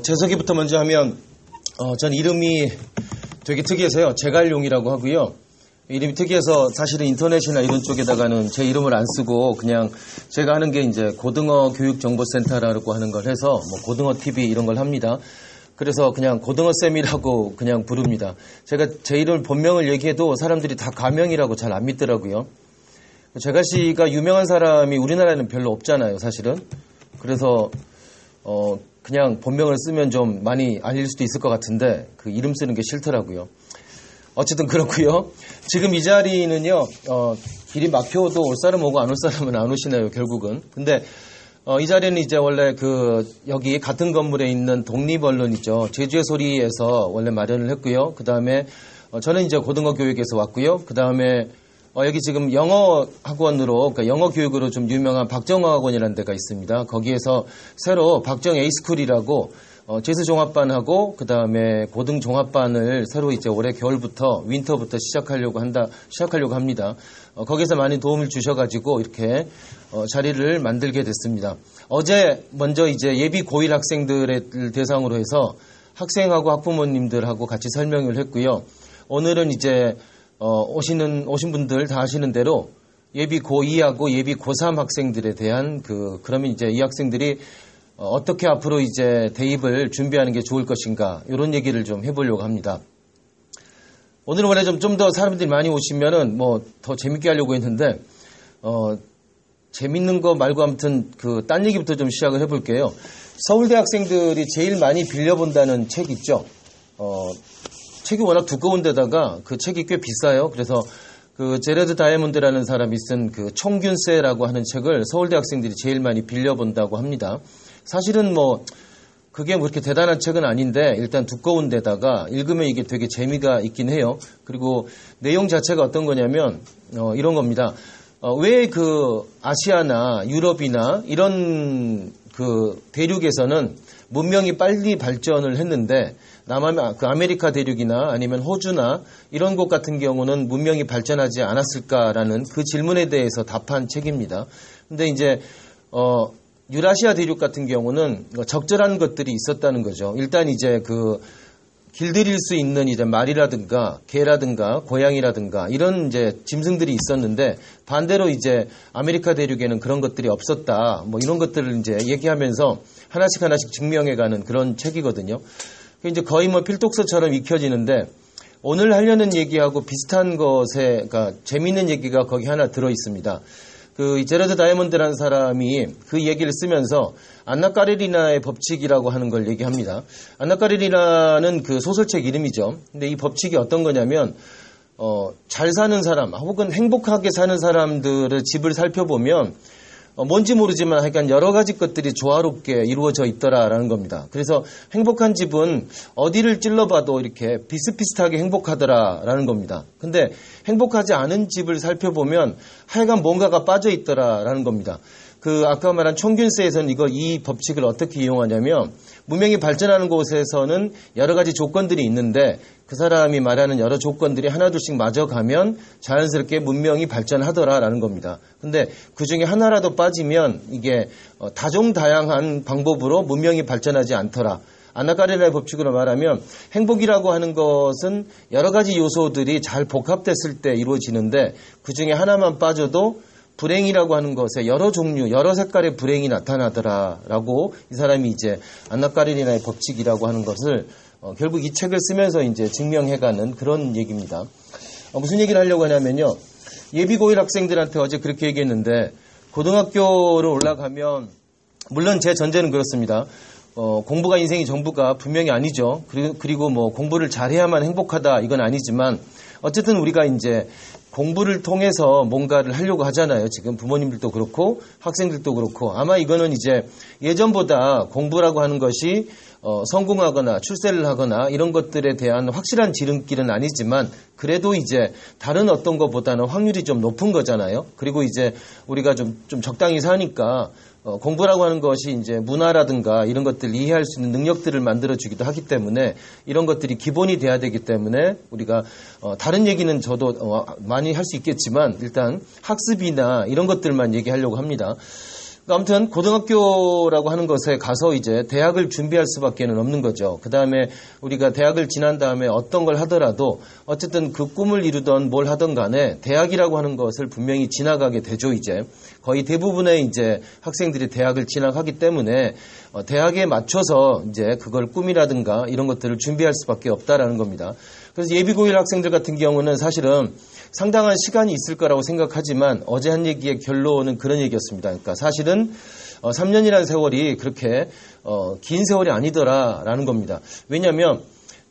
제 소개부터 먼저 하면, 전 이름이 되게 특이해서요. 제갈용이라고 하고요. 이름이 특이해서 사실은 인터넷이나 이런 쪽에다가는 제 이름을 안 쓰고 그냥 제가 하는 게 이제 고등어 교육정보센터라고 하는 걸 해서 뭐 고등어 TV 이런 걸 합니다. 그래서 그냥 고등어쌤이라고 그냥 부릅니다. 제가 제 이름 본명을 얘기해도 사람들이 다 가명이라고 잘 안 믿더라고요. 제갈 씨가 유명한 사람이 우리나라에는 별로 없잖아요, 사실은. 그래서 그냥 본명을 쓰면 좀 많이 알릴 수도 있을 것 같은데 그 이름 쓰는 게 싫더라고요. 어쨌든 그렇고요. 지금 이 자리는요, 길이 막혀도 올 사람 오고 안 올 사람은 안 오시네요, 결국은. 근데 이 자리는 이제 원래 여기 같은 건물에 있는 독립언론이죠. 제주의 소리에서 원래 마련을 했고요. 그 다음에 저는 이제 고등어 교육에서 왔고요. 그 다음에 여기 지금 영어 학원으로, 그러니까 영어 교육으로 좀 유명한 박정호 학원이라는 데가 있습니다. 거기에서 새로 박정 A스쿨이라고 재수 종합반하고 그 다음에 고등 종합반을 새로 이제 올해 겨울부터 윈터부터 시작하려고 합니다. 거기서 많이 도움을 주셔가지고 이렇게 자리를 만들게 됐습니다. 어제 먼저 이제 예비 고1 학생들을 대상으로 해서 학생하고 학부모님들하고 같이 설명을 했고요. 오늘은 이제 오신 분들 다 아시는 대로 예비 고2하고 예비 고3 학생들에 대한 그러면 이제 이 학생들이 어떻게 앞으로 이제 대입을 준비하는 게 좋을 것인가, 이런 얘기를 좀 해보려고 합니다. 오늘은 원래 좀 더 사람들이 많이 오시면은 뭐 더 재밌게 하려고 했는데, 재밌는 거 말고 아무튼 딴 얘기부터 좀 시작을 해볼게요. 서울대 학생들이 제일 많이 빌려본다는 책 있죠? 책이 워낙 두꺼운 데다가 그 책이 꽤 비싸요. 그래서 제레드 다이아몬드라는 사람이 쓴 총균세라고 하는 책을 서울대 학생들이 제일 많이 빌려본다고 합니다. 사실은 그게 그렇게 대단한 책은 아닌데 일단 두꺼운 데다가 읽으면 이게 되게 재미가 있긴 해요. 그리고 내용 자체가 어떤 거냐면 이런 겁니다. 왜 아시아나 유럽이나 이런 대륙에서는 문명이 빨리 발전을 했는데 아메리카 대륙이나 아니면 호주나 이런 곳 같은 경우는 문명이 발전하지 않았을까라는 그 질문에 대해서 답한 책입니다. 근데 이제 유라시아 대륙 같은 경우는 적절한 것들이 있었다는 거죠. 일단 이제 길들일 수 있는 이제 말이라든가 개라든가 고양이라든가 이런 이제 짐승들이 있었는데 반대로 이제 아메리카 대륙에는 그런 것들이 없었다. 이런 것들을 이제 얘기하면서 하나씩 증명해가는 그런 책이거든요. 이제 거의 필독서처럼 익혀지는데 오늘 하려는 얘기하고 비슷한 것에, 그러니까 재미있는 얘기가 거기 하나 들어 있습니다. 제러드 다이아몬드라는 사람이 그 얘기를 쓰면서 안나 까레리나의 법칙이라고 하는 걸 얘기합니다. 안나 까레리나는 소설책 이름이죠. 근데 이 법칙이 어떤 거냐면, 잘 사는 사람, 혹은 행복하게 사는 사람들의 집을 살펴보면, 뭔지 모르지만 하여간 여러 가지 것들이 조화롭게 이루어져 있더라라는 겁니다. 그래서 행복한 집은 어디를 찔러봐도 이렇게 비슷비슷하게 행복하더라라는 겁니다. 근데 행복하지 않은 집을 살펴보면 하여간 뭔가가 빠져 있더라라는 겁니다. 아까 말한 총균세에서는 이 법칙을 어떻게 이용하냐면 문명이 발전하는 곳에서는 여러 가지 조건들이 있는데 그 사람이 말하는 여러 조건들이 하나둘씩 맞아가면 자연스럽게 문명이 발전하더라라는 겁니다. 근데 그 중에 하나라도 빠지면 이게 다종다양한 방법으로 문명이 발전하지 않더라. 안나 까레리나의 법칙으로 말하면 행복이라고 하는 것은 여러 가지 요소들이 잘 복합됐을 때 이루어지는데 그 중에 하나만 빠져도 불행이라고 하는 것에 여러 종류, 여러 색깔의 불행이 나타나더라라고 이 사람이 이제 안나 까레리나의 법칙이라고 하는 것을 결국 이 책을 쓰면서 이제 증명해가는 그런 얘기입니다. 무슨 얘기를 하려고 하냐면요. 예비 고1 학생들한테 어제 그렇게 얘기했는데 고등학교를 올라가면 물론 제 전제는 그렇습니다. 공부가 인생이 전부가 분명히 아니죠. 그리고 공부를 잘해야만 행복하다 이건 아니지만 어쨌든 우리가 이제 공부를 통해서 뭔가를 하려고 하잖아요. 지금 부모님들도 그렇고 학생들도 그렇고 아마 이거는 이제 예전보다 공부라고 하는 것이 성공하거나 출세를 하거나 이런 것들에 대한 확실한 지름길은 아니지만 그래도 이제 다른 어떤 것보다는 확률이 좀 높은 거잖아요. 그리고 이제 우리가 좀 적당히 사니까 공부라고 하는 것이 이제 문화라든가 이런 것들을 이해할 수 있는 능력들을 만들어주기도 하기 때문에 이런 것들이 기본이 돼야 되기 때문에 우리가 다른 얘기는 저도 많이 할 수 있겠지만 일단 학습이나 이런 것들만 얘기하려고 합니다. 아무튼 고등학교라고 하는 것에 가서 이제 대학을 준비할 수밖에는 없는 거죠. 그 다음에 우리가 대학을 지난 다음에 어떤 걸 하더라도 어쨌든 그 꿈을 이루던 뭘 하던 간에 대학이라고 하는 것을 분명히 지나가게 되죠. 이제 거의 대부분의 이제 학생들이 대학을 진학하기 때문에 대학에 맞춰서 이제 그걸 꿈이라든가 이런 것들을 준비할 수밖에 없다라는 겁니다. 그래서 예비고일 학생들 같은 경우는 사실은 상당한 시간이 있을 거라고 생각하지만 어제 한 얘기의 결론은 그런 얘기였습니다. 그러니까 사실은 3년이라는 세월이 그렇게 긴 세월이 아니더라라는 겁니다. 왜냐하면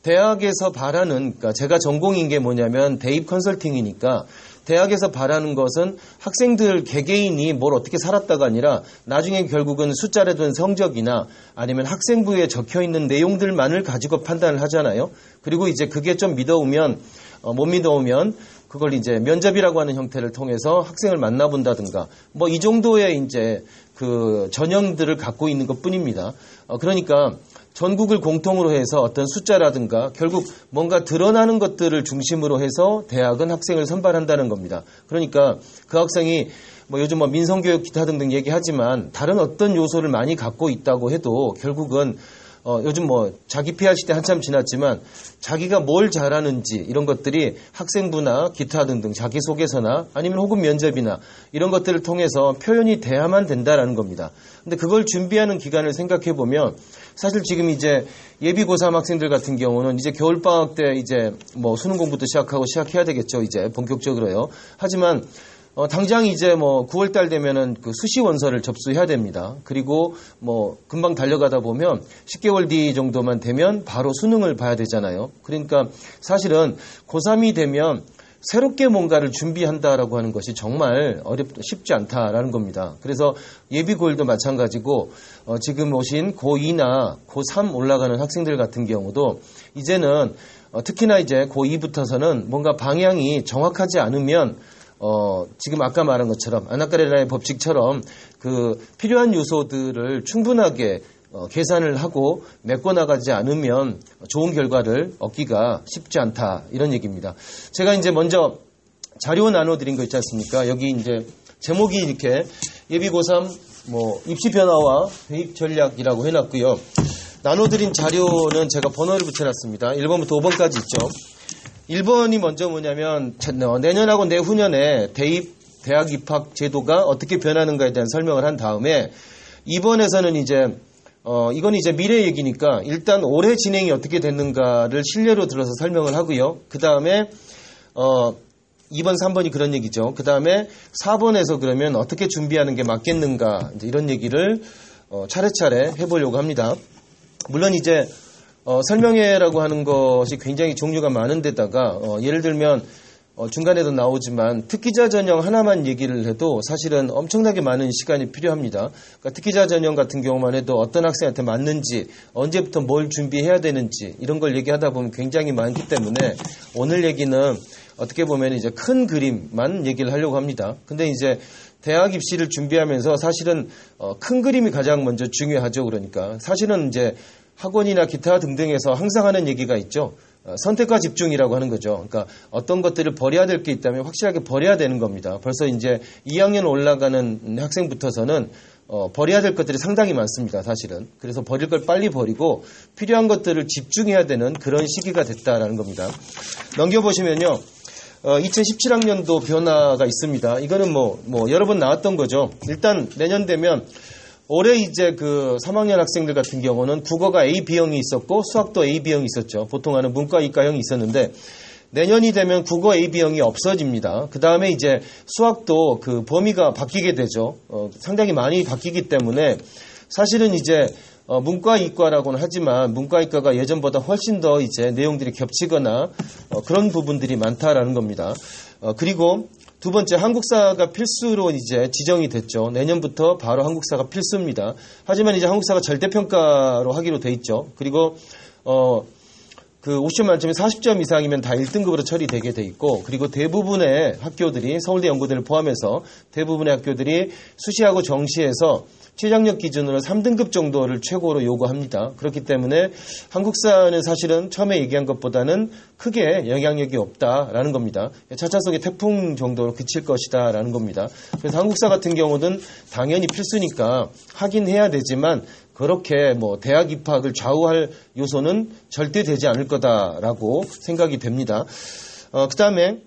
대학에서 바라는, 그러니까 제가 전공인 게 뭐냐면 대입 컨설팅이니까 대학에서 바라는 것은 학생들 개개인이 뭘 어떻게 살았다가 아니라 나중에 결국은 숫자를 둔 성적이나 아니면 학생부에 적혀 있는 내용들만을 가지고 판단을 하잖아요. 그리고 이제 그게 좀 못 믿어오면 그걸 이제 면접이라고 하는 형태를 통해서 학생을 만나본다든가 뭐 이 정도의 이제 그 전형들을 갖고 있는 것 뿐입니다. 그러니까 전국을 공통으로 해서 어떤 숫자라든가 결국 뭔가 드러나는 것들을 중심으로 해서 대학은 학생을 선발한다는 겁니다. 그러니까 그 학생이 뭐 요즘 뭐 민성교육 기타 등등 얘기하지만 다른 어떤 요소를 많이 갖고 있다고 해도 결국은 요즘 뭐 자기 PR 시대 한참 지났지만 자기가 뭘 잘하는지 이런 것들이 학생부나 기타 등등 자기소개서나 아니면 혹은 면접이나 이런 것들을 통해서 표현이 돼야만 된다라는 겁니다. 근데 그걸 준비하는 기간을 생각해 보면 사실 지금 이제 예비 고3 학생들 같은 경우는 이제 겨울방학 때 이제 뭐 수능 공부도 시작해야 되겠죠. 이제 본격적으로요. 하지만 당장 이제 뭐 9월달 되면은 그 수시 원서를 접수해야 됩니다. 그리고 뭐 금방 달려가다 보면 10개월 뒤 정도만 되면 바로 수능을 봐야 되잖아요. 그러니까 사실은 고3이 되면 새롭게 뭔가를 준비한다라고 하는 것이 정말 쉽지 않다라는 겁니다. 그래서 예비 고1도 마찬가지고 지금 오신 고2나 고3 올라가는 학생들 같은 경우도 이제는 특히나 이제 고2부터서는 뭔가 방향이 정확하지 않으면 지금 아까 말한 것처럼 아나카레나의 법칙처럼 그 필요한 요소들을 충분하게 계산을 하고 메꿔나가지 않으면 좋은 결과를 얻기가 쉽지 않다 이런 얘기입니다. 제가 이제 먼저 자료 나눠드린 거 있지 않습니까? 여기 이제 제목이 이렇게 예비 고3 뭐 입시 변화와 대입 전략이라고 해놨고요. 나눠드린 자료는 제가 번호를 붙여놨습니다. 1번부터 5번까지 있죠. 1번이 먼저 뭐냐면 내년하고 내후년에 대학 입학 제도가 어떻게 변하는가에 대한 설명을 한 다음에 2번에서는 이제 이건 이제 미래 얘기니까 일단 올해 진행이 어떻게 됐는가를 실례로 들어서 설명을 하고요. 그 다음에 2번, 3번이 그런 얘기죠. 그 다음에 4번에서 그러면 어떻게 준비하는 게 맞겠는가 이제 이런 얘기를 차례차례 해보려고 합니다. 물론 이제 설명회라고 하는 것이 굉장히 종류가 많은 데다가 예를 들면 중간에도 나오지만 특기자 전형 하나만 얘기를 해도 사실은 엄청나게 많은 시간이 필요합니다. 그러니까 특기자 전형 같은 경우만 해도 어떤 학생한테 맞는지 언제부터 뭘 준비해야 되는지 이런 걸 얘기하다 보면 굉장히 많기 때문에 오늘 얘기는 어떻게 보면 이제 큰 그림만 얘기를 하려고 합니다. 근데 이제 대학 입시를 준비하면서 사실은 큰 그림이 가장 먼저 중요하죠. 그러니까 사실은 이제 학원이나 기타 등등에서 항상 하는 얘기가 있죠. 선택과 집중이라고 하는 거죠. 그러니까 어떤 것들을 버려야 될 게 있다면 확실하게 버려야 되는 겁니다. 벌써 이제 2학년 올라가는 학생부터서는 버려야 될 것들이 상당히 많습니다. 사실은. 그래서 버릴 걸 빨리 버리고 필요한 것들을 집중해야 되는 그런 시기가 됐다라는 겁니다. 넘겨보시면요. 2017학년도 변화가 있습니다. 이거는 뭐 여러 번 나왔던 거죠. 일단 내년 되면 올해 이제 그 3학년 학생들 같은 경우는 국어가 A, B형이 있었고 수학도 A, B형이 있었죠. 보통 하는 문과, 이과형이 있었는데 내년이 되면 국어 A, B형이 없어집니다. 그 다음에 이제 수학도 그 범위가 바뀌게 되죠. 상당히 많이 바뀌기 때문에 사실은 이제 문과, 이과라고는 하지만 문과, 이과가 예전보다 훨씬 더 이제 내용들이 겹치거나 그런 부분들이 많다라는 겁니다. 그리고 두 번째, 한국사가 필수로 이제 지정이 됐죠. 내년부터 바로 한국사가 필수입니다. 하지만 이제 한국사가 절대평가로 하기로 돼 있죠. 그리고 그 50점 만점에 40점 이상이면 다 1등급으로 처리되게 돼 있고, 그리고 대부분의 학교들이, 서울대 연고대를 포함해서 대부분의 학교들이 수시하고 정시에서 최장력 기준으로 3등급 정도를 최고로 요구합니다. 그렇기 때문에 한국사는 사실은 처음에 얘기한 것보다는 크게 영향력이 없다라는 겁니다. 차차 속의 태풍 정도로 그칠 것이다라는 겁니다. 그래서 한국사 같은 경우는 당연히 필수니까 하긴 해야 되지만 그렇게 뭐 대학 입학을 좌우할 요소는 절대 되지 않을 거다라고 생각이 됩니다. 그 다음에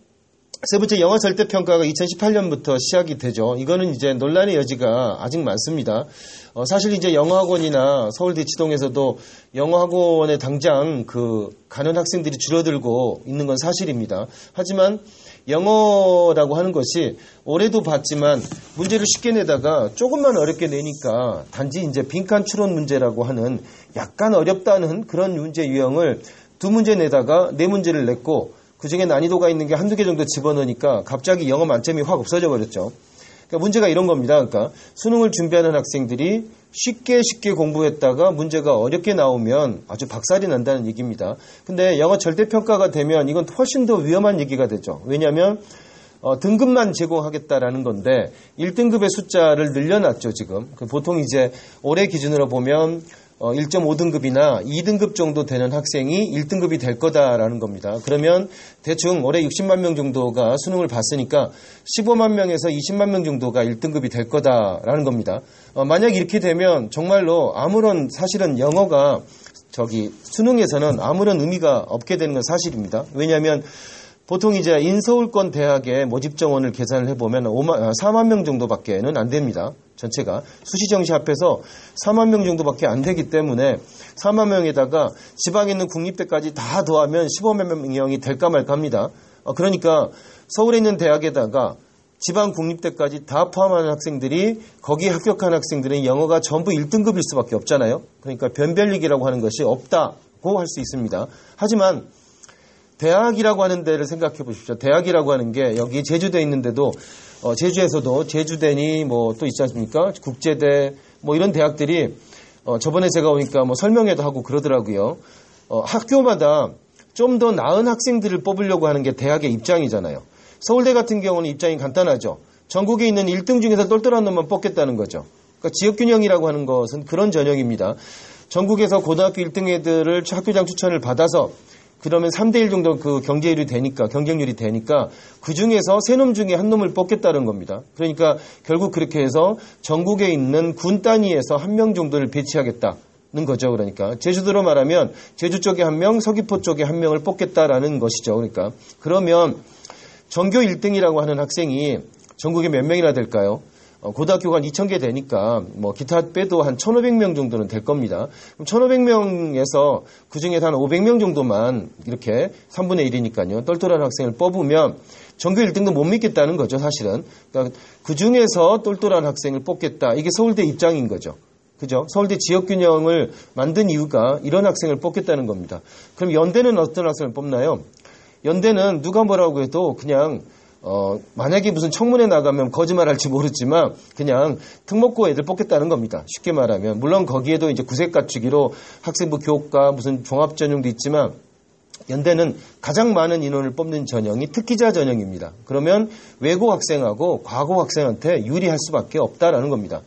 세 번째, 영어 절대평가가 2018년부터 시작이 되죠. 이거는 이제 논란의 여지가 아직 많습니다. 사실 이제 영어학원이나 서울대 지동에서도 영어학원에 당장 가는 학생들이 줄어들고 있는 건 사실입니다. 하지만 영어라고 하는 것이 올해도 봤지만 문제를 쉽게 내다가 조금만 어렵게 내니까 단지 이제 빈칸 추론 문제라고 하는 약간 어렵다는 그런 문제 유형을 두 문제 내다가 네 문제를 냈고 그 중에 난이도가 있는 게 한두 개 정도 집어넣으니까 갑자기 영어 만점이 확 없어져 버렸죠. 그러니까 문제가 이런 겁니다. 그러니까 수능을 준비하는 학생들이 쉽게 공부했다가 문제가 어렵게 나오면 아주 박살이 난다는 얘기입니다. 근데 영어 절대평가가 되면 이건 훨씬 더 위험한 얘기가 되죠. 왜냐하면 등급만 제공하겠다라는 건데 1등급의 숫자를 늘려놨죠, 지금. 보통 이제 올해 기준으로 보면 1.5등급이나 2등급 정도 되는 학생이 1등급이 될 거다라는 겁니다. 그러면 대충 올해 60만 명 정도가 수능을 봤으니까 15만 명에서 20만 명 정도가 1등급이 될 거다라는 겁니다. 만약 이렇게 되면 정말로 사실은 영어가 수능에서는 아무런 의미가 없게 되는 건 사실입니다. 왜냐하면 보통 이제 인서울권 대학의 모집 정원을 계산을 해보면 4만 명 정도밖에는 안 됩니다. 전체가 수시정시 합해서 4만 명 정도밖에 안 되기 때문에 4만 명에다가 지방에 있는 국립대까지 다 더하면 15만 명이 될까 말까 합니다. 그러니까 서울에 있는 대학에다가 지방 국립대까지 다 포함하는 학생들이 거기에 합격한 학생들은 영어가 전부 1등급일 수밖에 없잖아요. 그러니까 변별력이라고 하는 것이 없다고 할 수 있습니다. 하지만 대학이라고 하는 데를 생각해 보십시오. 대학이라고 하는 게 여기 제주도에 있는데도 제주에서도 제주대니 뭐 또 있지 않습니까? 국제대 뭐 이런 대학들이 저번에 제가 오니까 뭐 설명회도 하고 그러더라고요. 학교마다 좀 더 나은 학생들을 뽑으려고 하는 게 대학의 입장이잖아요. 서울대 같은 경우는 입장이 간단하죠. 전국에 있는 1등 중에서 똘똘한 놈만 뽑겠다는 거죠. 그러니까 지역균형이라고 하는 것은 그런 전형입니다. 전국에서 고등학교 1등 애들을 학교장 추천을 받아서 그러면 3대1 정도 경쟁률이 되니까 그 중에서 세 놈 중에 한 놈을 뽑겠다는 겁니다. 그러니까 결국 그렇게 해서 전국에 있는 군 단위에서 한 명 정도를 배치하겠다는 거죠. 그러니까 제주도로 말하면 제주 쪽에 한 명, 서귀포 쪽에 한 명을 뽑겠다라는 것이죠. 그러면 전교 1등이라고 하는 학생이 전국에 몇 명이나 될까요? 고등학교가 한 2,000개 되니까 뭐 기타 빼도 한 1,500명 정도는 될 겁니다. 그럼 1,500명에서 그중에서 한 500명 정도만 이렇게 3분의 1이니까요. 똘똘한 학생을 뽑으면 전교 1등도 못 믿겠다는 거죠, 사실은. 그러니까 그중에서 똘똘한 학생을 뽑겠다. 이게 서울대 입장인 거죠. 그죠? 서울대 지역균형을 만든 이유가 이런 학생을 뽑겠다는 겁니다. 그럼 연대는 어떤 학생을 뽑나요? 연대는 누가 뭐라고 해도 그냥 만약에 무슨 청문회 나가면 거짓말할지 모르지만 그냥 특목고 애들 뽑겠다는 겁니다. 쉽게 말하면. 물론 거기에도 이제 구색 갖추기로 학생부 교과 무슨 종합 전형도 있지만 연대는 가장 많은 인원을 뽑는 전형이 특기자 전형입니다. 그러면 외고 학생하고 과고 학생한테 유리할 수밖에 없다라는 겁니다.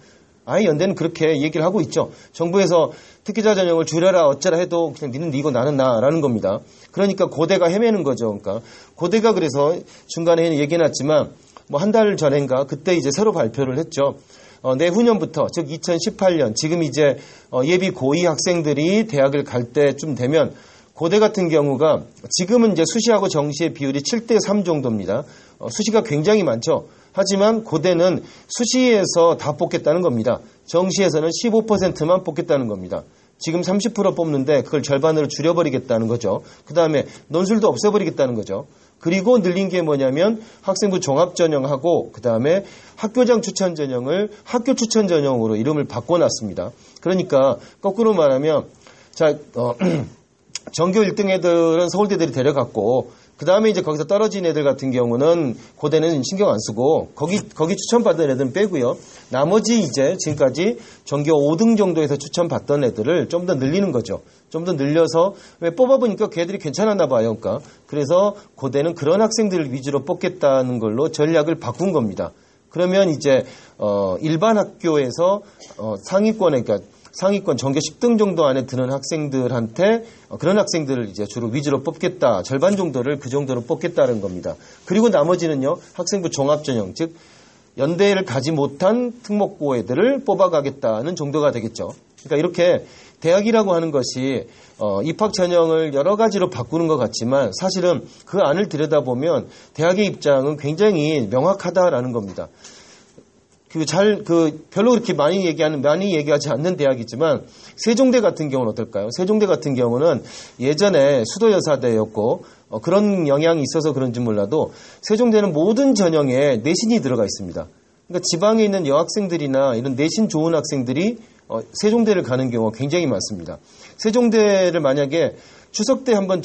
아예 연대는 그렇게 얘기를 하고 있죠. 정부에서 특기자 전형을 줄여라 어쩌라 해도 그냥 니는 니고 나는 나라는 겁니다. 그러니까 고대가 헤매는 거죠. 그러니까 고대가 그래서 중간에 얘기해놨지만 뭐 한 달 전인가 그때 이제 새로 발표를 했죠. 내후년부터 즉 2018년 지금 이제 예비 고2 학생들이 대학을 갈 때쯤 되면 고대 같은 경우가 지금은 이제 수시하고 정시의 비율이 7대3 정도입니다. 수시가 굉장히 많죠. 하지만 고대는 수시에서 다 뽑겠다는 겁니다. 정시에서는 15%만 뽑겠다는 겁니다. 지금 30% 뽑는데 그걸 절반으로 줄여버리겠다는 거죠. 그 다음에 논술도 없애버리겠다는 거죠. 그리고 늘린 게 뭐냐면 학생부 종합전형하고 그 다음에 학교장 추천 전형을 학교 추천 전형으로 이름을 바꿔놨습니다. 그러니까 거꾸로 말하면 전교 1등 애들은 서울대들이 데려갔고 그 다음에 이제 거기서 떨어진 애들 같은 경우는 고대는 신경 안 쓰고 거기 추천받은 애들은 빼고요. 나머지 이제 지금까지 전교 5등 정도에서 추천받던 애들을 좀 더 늘리는 거죠. 좀 더 늘려서 왜 뽑아보니까 걔들이 괜찮았나 봐요. 그러니까 그래서 고대는 그런 학생들을 위주로 뽑겠다는 걸로 전략을 바꾼 겁니다. 그러면 이제 일반 학교에서 상위권에 그러니까 상위권 전교 10등 정도 안에 드는 학생들한테 그런 학생들을 이제 주로 위주로 뽑겠다. 절반 정도를 그 정도로 뽑겠다는 겁니다. 그리고 나머지는요. 학생부 종합전형 즉 연대를 가지 못한 특목고 애들을 뽑아가겠다는 정도가 되겠죠. 그러니까 이렇게 대학이라고 하는 것이 입학 전형을 여러 가지로 바꾸는 것 같지만 사실은 그 안을 들여다보면 대학의 입장은 굉장히 명확하다라는 겁니다. 별로 그렇게 많이 얘기하지 않는 대학이지만 세종대 같은 경우는 어떨까요? 세종대 같은 경우는 예전에 수도여사대였고 그런 영향이 있어서 그런지 몰라도 세종대는 모든 전형에 내신이 들어가 있습니다. 그러니까 지방에 있는 여학생들이나 이런 내신 좋은 학생들이 세종대를 가는 경우가 굉장히 많습니다. 세종대를 만약에 추석 때 한번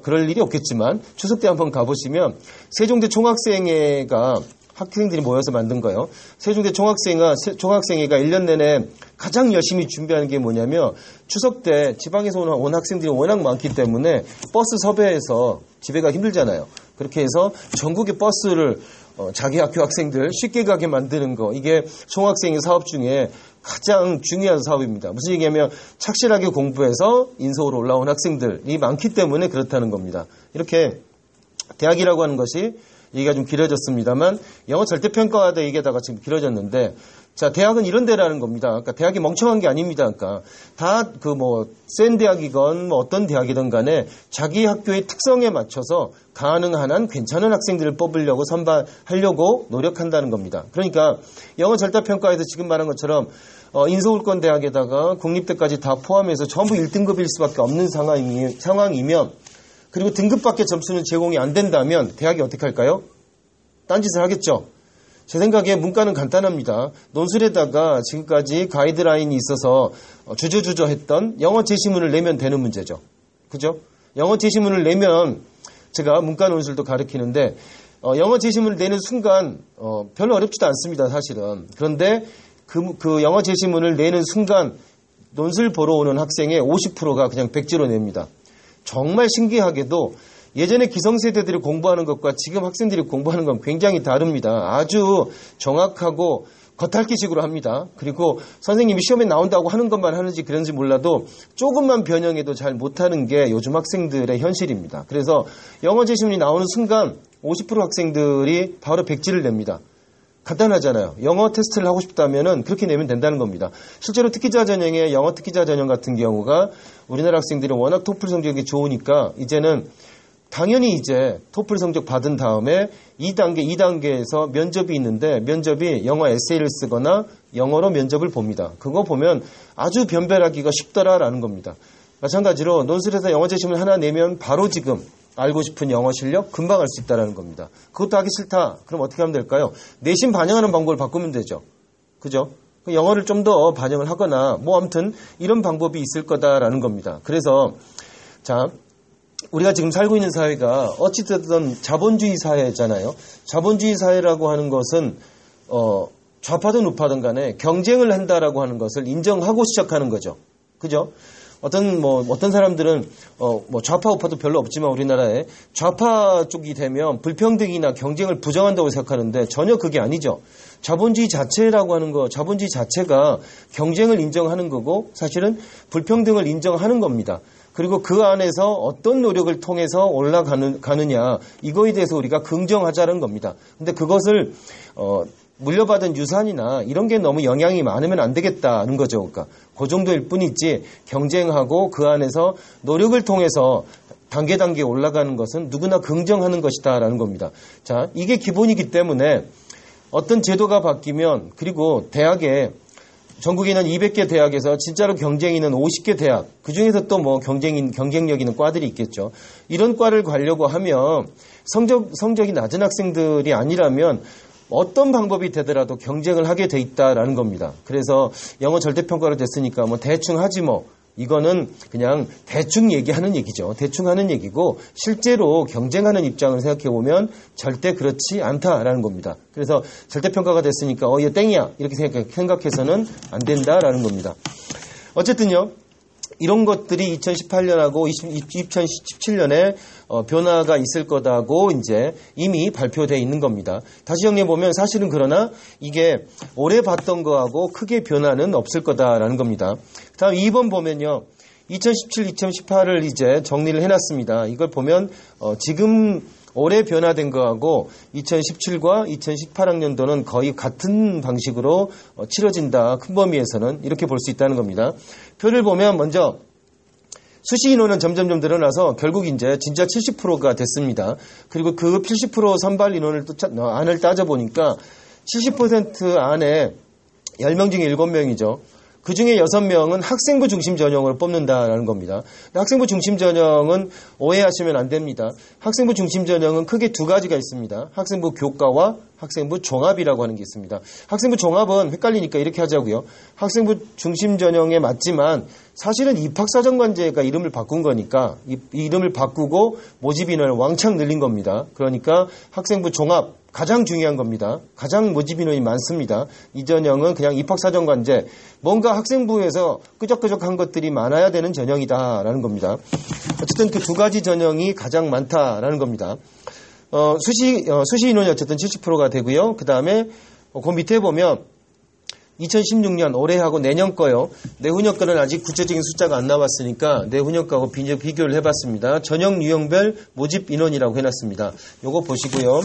그럴 일이 없겠지만 추석 때 한번 가보시면 세종대 총학생회가 학생들이 모여서 만든 거예요. 세종대 총학생회가 1년 내내 가장 열심히 준비하는 게 뭐냐면 추석 때 지방에서 온 학생들이 워낙 많기 때문에 버스 섭외해서 집에 가기 힘들잖아요. 그렇게 해서 전국의 버스를 자기 학교 학생들 쉽게 가게 만드는 거. 이게 총학생회 사업 중에 가장 중요한 사업입니다. 무슨 얘기냐면 착실하게 공부해서 인서울로 올라온 학생들이 많기 때문에 그렇다는 겁니다. 이렇게 대학이라고 하는 것이 얘기가 좀 길어졌습니다만 영어 절대평가와도 얘기하다가 지금 길어졌는데 자 대학은 이런 데라는 겁니다. 그러니까 대학이 멍청한 게 아닙니다. 그러니까 다 센 대학이건 어떤 대학이든 간에 자기 학교의 특성에 맞춰서 가능한 한 괜찮은 학생들을 뽑으려고 선발하려고 노력한다는 겁니다. 그러니까 영어 절대평가에서 지금 말한 것처럼 인서울권 대학에다가 국립대까지 다 포함해서 전부 1등급일 수밖에 없는 상황이면 그리고 등급밖에 점수는 제공이 안 된다면 대학이 어떻게 할까요? 딴짓을 하겠죠. 제 생각에 문과는 간단합니다. 논술에다가 지금까지 가이드라인이 있어서 주저주저 했던 영어 제시문을 내면 되는 문제죠. 그죠? 영어 제시문을 내면 제가 문과 논술도 가르치는데 영어 제시문을 내는 순간 별로 어렵지도 않습니다. 사실은. 그런데 그 영어 제시문을 내는 순간 논술 보러 오는 학생의 50%가 그냥 백지로 냅니다. 정말 신기하게도 예전에 기성세대들이 공부하는 것과 지금 학생들이 공부하는 건 굉장히 다릅니다. 아주 정확하고 겉핥기식으로 합니다. 그리고 선생님이 시험에 나온다고 하는 것만 하는지 그런지 몰라도 조금만 변형해도 잘 못하는 게 요즘 학생들의 현실입니다. 그래서 영어 제시문이 나오는 순간 50% 학생들이 바로 백지를 냅니다. 간단하잖아요. 영어 테스트를 하고 싶다면은 그렇게 내면 된다는 겁니다. 실제로 특기자 전형에 영어 특기자 전형 같은 경우가 우리나라 학생들이 워낙 토플 성적이 좋으니까 이제는 당연히 이제 토플 성적 받은 다음에 2단계에서 면접이 있는데 면접이 영어 에세이를 쓰거나 영어로 면접을 봅니다. 그거 보면 아주 변별하기가 쉽더라라는 겁니다. 마찬가지로 논술에서 영어 제시문 하나 내면 바로 지금 알고 싶은 영어 실력 금방 알 수 있다는 겁니다. 그것도 하기 싫다. 그럼 어떻게 하면 될까요? 내신 반영하는 방법을 바꾸면 되죠. 그죠? 영어를 좀 더 반영을 하거나 아무튼 이런 방법이 있을 거다라는 겁니다. 그래서 자 우리가 지금 살고 있는 사회가 어찌됐든 자본주의 사회잖아요. 자본주의 사회라고 하는 것은 좌파든 우파든 간에 경쟁을 한다라고 하는 것을 인정하고 시작하는 거죠. 그죠? 어떤 사람들은 좌파 우파도 별로 없지만 우리나라에 좌파 쪽이 되면 불평등이나 경쟁을 부정한다고 생각하는데 전혀 그게 아니죠. 자본주의 자체라고 하는 거, 자본주의 자체가 경쟁을 인정하는 거고 사실은 불평등을 인정하는 겁니다. 그리고 그 안에서 어떤 노력을 통해서 올라가느냐 이거에 대해서 우리가 긍정하자는 겁니다. 근데 그것을 물려받은 유산이나 이런 게 너무 영향이 많으면 안 되겠다는 거죠. 그러니까 그 정도일 뿐이지 경쟁하고 그 안에서 노력을 통해서 단계 올라가는 것은 누구나 긍정하는 것이다라는 겁니다. 자, 이게 기본이기 때문에 어떤 제도가 바뀌면 그리고 대학에 전국에 있는 200개 대학에서 진짜로 경쟁이 있는 50개 대학 그중에서 또 경쟁력 있는 과들이 있겠죠. 이런 과를 가려고 하면 성적이 낮은 학생들이 아니라면 어떤 방법이 되더라도 경쟁을 하게 돼 있다라는 겁니다. 그래서 영어 절대평가로 됐으니까 대충 하지 이거는 그냥 대충 얘기하는 얘기죠. 대충 하는 얘기고 실제로 경쟁하는 입장을 생각해보면 절대 그렇지 않다라는 겁니다. 그래서 절대평가가 됐으니까 얘 땡이야 이렇게 생각해서는 안 된다라는 겁니다. 어쨌든요. 이런 것들이 2018년하고 2017년에 변화가 있을 거다고 이제 이미 발표되어 있는 겁니다. 다시 정리해 보면 사실은 그러나 이게 올해 봤던 거하고 크게 변화는 없을 거다라는 겁니다. 다음 2번 보면요. 2017, 2018을 이제 정리를 해놨습니다. 이걸 보면 지금 올해 변화된 거하고 2017과 2018학년도는 거의 같은 방식으로 치러진다. 큰 범위에서는 이렇게 볼 수 있다는 겁니다. 표를 보면 먼저 수시 인원은 점점점 늘어나서 결국 이제 진짜 70%가 됐습니다. 그리고 그 70% 선발 인원을 안을 따져보니까 70% 안에 10명 중에 7명이죠. 그 중에 6명은 학생부 중심 전형으로 뽑는다라는 겁니다. 학생부 중심 전형은 오해하시면 안 됩니다. 학생부 중심 전형은 크게 두 가지가 있습니다. 학생부 교과와 학생부 종합이라고 하는 게 있습니다. 학생부 종합은 헷갈리니까 이렇게 하자고요. 학생부 중심 전형에 맞지만 사실은 입학사정관제가 이름을 바꾼 거니까 이 이름을 바꾸고 모집 인원을 왕창 늘린 겁니다. 그러니까 학생부 종합 가장 중요한 겁니다. 가장 모집 인원이 많습니다. 이 전형은 그냥 입학사정관제 뭔가 학생부에서 끄적끄적한 것들이 많아야 되는 전형이다라는 겁니다. 어쨌든 그 두 가지 전형이 가장 많다라는 겁니다. 수시 인원이 어쨌든 70%가 되고요. 그 다음에 그 밑에 보면 2016년 올해하고 내년 거요. 내후년 거는 아직 구체적인 숫자가 안 나왔으니까 내후년 거하고 비교를 해봤습니다. 전형 유형별 모집 인원이라고 해놨습니다. 요거 보시고요.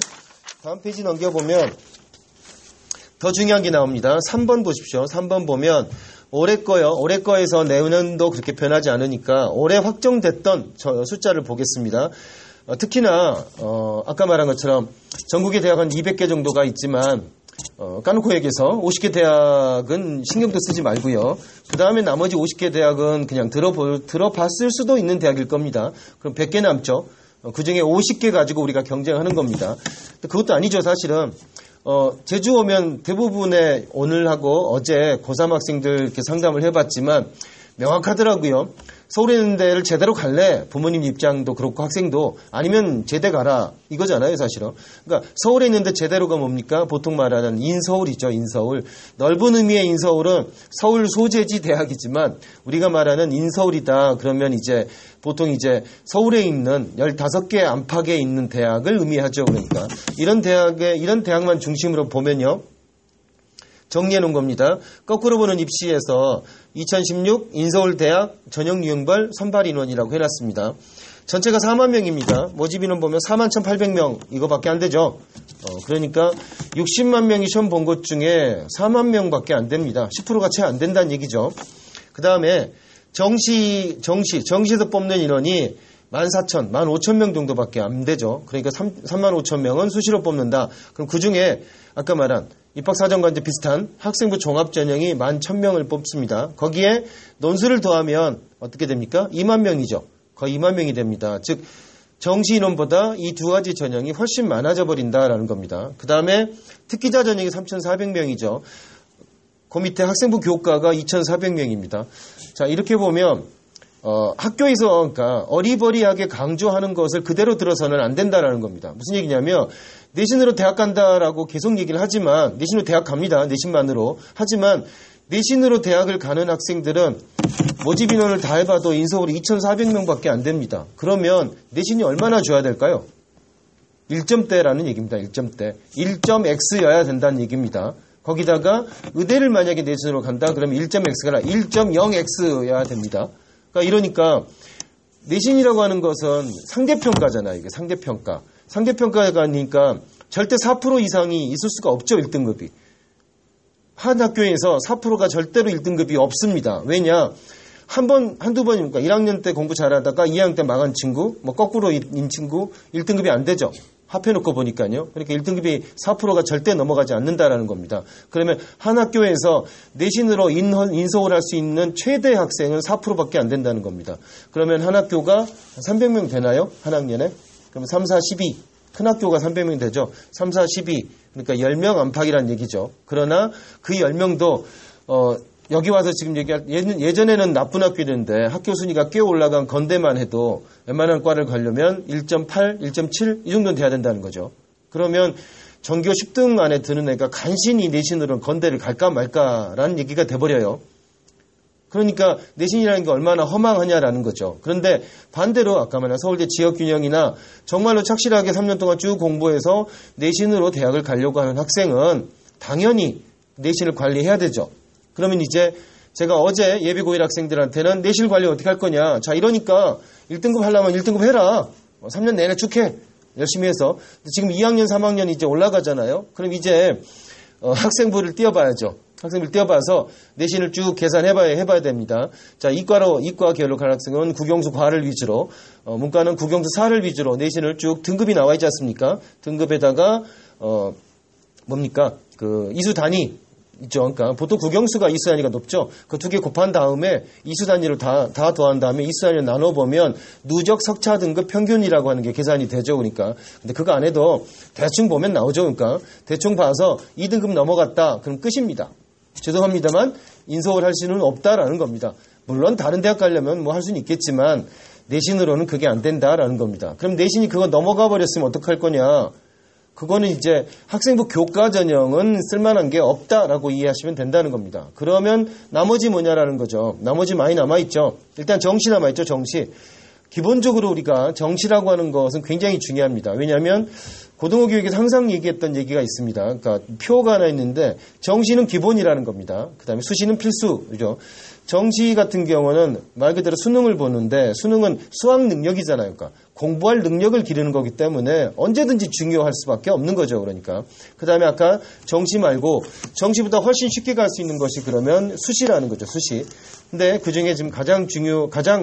다음 페이지 넘겨보면 더 중요한 게 나옵니다. 3번 보십시오. 3번 보면 올해 거요. 올해 거에서 내년도 그렇게 변하지 않으니까 올해 확정됐던 숫자를 보겠습니다. 특히나 아까 말한 것처럼 전국의 대학 한 200개 정도가 있지만 까놓고 얘기해서 50개 대학은 신경도 쓰지 말고요. 그 다음에 나머지 50개 대학은 그냥 들어봤을 수도 있는 대학일 겁니다. 그럼 100개 남죠. 그 중에 50개 가지고 우리가 경쟁하는 겁니다. 그것도 아니죠, 사실은. 제주 오면 대부분의 오늘하고 어제 고3 학생들 이렇게 상담을 해봤지만 명확하더라고요. 서울에 있는 데를 제대로 갈래? 부모님 입장도 그렇고 학생도 아니면 제대 가라 이거잖아요, 사실은. 그러니까 서울에 있는데 제대로가 뭡니까? 보통 말하는 인서울이죠, 인서울. 넓은 의미의 인서울은 서울 소재지 대학이지만 우리가 말하는 인서울이다 그러면 이제 보통 이제 서울에 있는 15개 안팎에 있는 대학을 의미하죠. 그러니까 이런 대학만 중심으로 보면요. 정리해 놓은 겁니다. 거꾸로 보는 입시에서 2016 인서울대학 전형 유형별 선발 인원이라고 해놨습니다. 전체가 4만 명입니다. 모집 인원 보면 4만 1,800명 이거밖에 안 되죠. 그러니까 60만 명이 시험 본 것 중에 4만 명밖에 안 됩니다. 10%가 채 안 된다는 얘기죠. 그 다음에 정시에서 뽑는 인원이 14,000, 15,000명 정도밖에 안 되죠. 그러니까 35,000명은 수시로 뽑는다. 그럼 그 중에 아까 말한 입학사정관제 비슷한 학생부 종합전형이 11,000명을 뽑습니다. 거기에 논술을 더하면 어떻게 됩니까? 2만 명이죠. 거의 2만 명이 됩니다. 즉 정시 인원보다 이 두 가지 전형이 훨씬 많아져 버린다라는 겁니다. 그 다음에 특기자 전형이 3,400명이죠. 그 밑에 학생부 교과가 2,400명입니다. 자, 이렇게 보면 학교에서 그러니까 어리버리하게 강조하는 것을 그대로 들어서는 안 된다라는 겁니다. 무슨 얘기냐면 내신으로 대학 간다라고 계속 얘기를 하지만 내신으로 대학 갑니다. 내신만으로. 하지만 내신으로 대학을 가는 학생들은 모집 인원을 다 해봐도 인서울이 2,400명밖에 안 됩니다. 그러면 내신이 얼마나 줘야 될까요? 1점대라는 얘기입니다. 1점대. 1.X여야 된다는 얘기입니다. 거기다가 의대를 만약에 내신으로 간다 그러면 1.X가 아니라 1.0X여야 됩니다. 그러니까 이러니까 내신이라고 하는 것은 상대평가잖아요. 이게 상대평가. 상대평가가 아니니까 절대 4% 이상이 있을 수가 없죠. 1등급이. 한 학교에서 4%가 절대로 1등급이 없습니다. 왜냐? 한두 번이니까 1학년 때 공부 잘하다가 2학년 때 망한 친구, 뭐 거꾸로인 친구 1등급이 안 되죠. 합해놓고 보니까요. 그러니까 1등급이 4%가 절대 넘어가지 않는다라는 겁니다. 그러면 한 학교에서 내신으로 인서울 할 수 있는 최대 학생은 4%밖에 안 된다는 겁니다. 그러면 한 학교가 300명 되나요? 한 학년에? 그럼 3, 4, 12. 큰 학교가 300명 되죠. 3, 4, 12. 그러니까 10명 안팎이라는 얘기죠. 그러나 그 10명도 여기 와서 지금 얘기할, 예전에는 나쁜 학교였는데 학교 순위가 꽤 올라간 건대만 해도 웬만한 과를 가려면 1.8, 1.7 이 정도는 돼야 된다는 거죠. 그러면 전교 10등 안에 드는 애가 간신히 내신으로는 건대를 갈까 말까라는 얘기가 돼버려요. 그러니까 내신이라는 게 얼마나 허망하냐라는 거죠. 그런데 반대로 아까 말한 서울대 지역균형이나 정말로 착실하게 3년 동안 쭉 공부해서 내신으로 대학을 가려고 하는 학생은 당연히 내신을 관리해야 되죠. 그러면 이제 제가 어제 예비고1 학생들한테는 내신 관리 어떻게 할 거냐. 자, 이러니까 1등급 하려면 1등급 해라. 3년 내내 쭉 해. 열심히 해서. 지금 2학년, 3학년 이제 올라가잖아요. 그럼 이제 학생부를 띄워봐야죠. 학생부를 띄워봐서 내신을 쭉 계산해봐야 됩니다. 자, 이과 계열로 갈 학생은 국영수 과를 위주로, 문과는 국영수 사를 위주로 내신을 쭉 등급이 나와 있지 않습니까? 등급에다가, 뭡니까? 이수 단위 있죠. 그러니까 보통 국영수가 이수 단위가 높죠. 그 두 개 곱한 다음에 이수 단위를 다 더한 다음에 이수 단위를 나눠보면 누적 석차 등급 평균이라고 하는 게 계산이 되죠. 그러니까. 근데 그거 안 해도 대충 보면 나오죠. 그러니까 대충 봐서 2등급 넘어갔다. 그럼 끝입니다. 죄송합니다만 인서울 할 수는 없다라는 겁니다. 물론 다른 대학 가려면 뭐 할 수는 있겠지만 내신으로는 그게 안 된다라는 겁니다. 그럼 내신이 그거 넘어가 버렸으면 어떡할 거냐? 그거는 이제 학생부 교과 전형은 쓸만한 게 없다라고 이해하시면 된다는 겁니다. 그러면 나머지 뭐냐라는 거죠. 나머지 많이 남아있죠. 일단 정시 남아있죠. 정시. 기본적으로 우리가 정시라고 하는 것은 굉장히 중요합니다. 왜냐하면 고등어 교육에서 항상 얘기했던 얘기가 있습니다. 그러니까 표가 하나 있는데 정시는 기본이라는 겁니다. 그 다음에 수시는 필수죠. 정시 같은 경우는 말 그대로 수능을 보는데 수능은 수학 능력이잖아요. 그러니까 공부할 능력을 기르는 거기 때문에 언제든지 중요할 수밖에 없는 거죠. 그러니까 그 다음에 아까 정시 말고 정시보다 훨씬 쉽게 갈 수 있는 것이 그러면 수시라는 거죠. 수시. 근데 그중에 지금 가장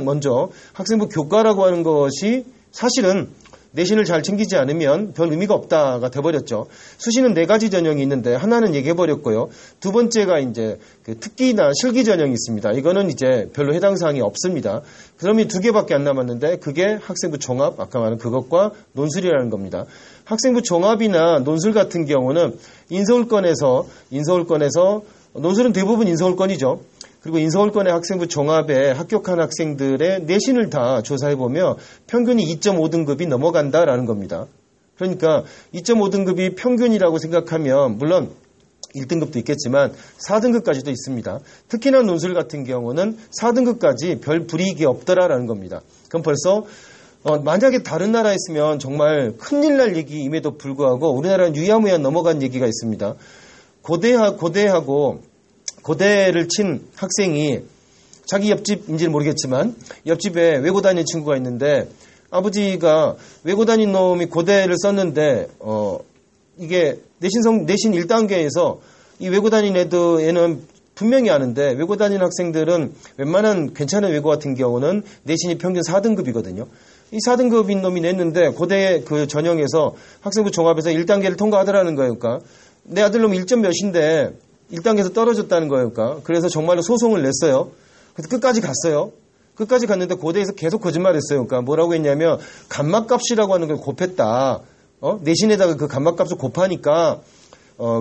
먼저 학생부 교과라고 하는 것이 사실은 내신을 잘 챙기지 않으면 별 의미가 없다가 돼버렸죠. 수시는 4가지 전형이 있는데 하나는 얘기해버렸고요. 두 번째가 이제 특기나 실기 전형이 있습니다. 이거는 이제 별로 해당 사항이 없습니다. 그러면 2개밖에 안 남았는데 그게 학생부 종합, 아까 말한 그것과 논술이라는 겁니다. 학생부 종합이나 논술 같은 경우는 인서울권에서 논술은 대부분 인서울권이죠. 그리고 인서울권의 학생부 종합에 합격한 학생들의 내신을 다 조사해보면 평균이 2.5등급이 넘어간다라는 겁니다. 그러니까 2.5등급이 평균이라고 생각하면 물론 1등급도 있겠지만 4등급까지도 있습니다. 특히나 논술 같은 경우는 4등급까지 별 불이익이 없더라라는 겁니다. 그럼 벌써 만약에 다른 나라에 있으면 정말 큰일 날 얘기임에도 불구하고 우리나라는 유야무야 넘어간 얘기가 있습니다. 고대를 친 학생이 자기 옆집인지는 모르겠지만 옆집에 외고 다니는 친구가 있는데 아버지가 외고 다닌 놈이 고대를 썼는데 이게 내신 1단계에서 이 외고 다닌 애는 분명히 아는데 외고 다니는 학생들은 웬만한 괜찮은 외고 같은 경우는 내신이 평균 4등급이거든요. 이 4등급인 놈이 냈는데 고대 그 전형에서 학생부 종합에서 1단계를 통과하더라는 거예요. 그러니까 내 아들 놈 1점 몇인데 1단계에서 떨어졌다는 거예요. 그러니까. 그래서 정말로 소송을 냈어요. 그래서 끝까지 갔어요. 끝까지 갔는데 고대에서 계속 거짓말했어요. 그러니까 뭐라고 했냐면 감막값이라고 하는 걸 곱했다. 내신에다가 그 감막값을 곱하니까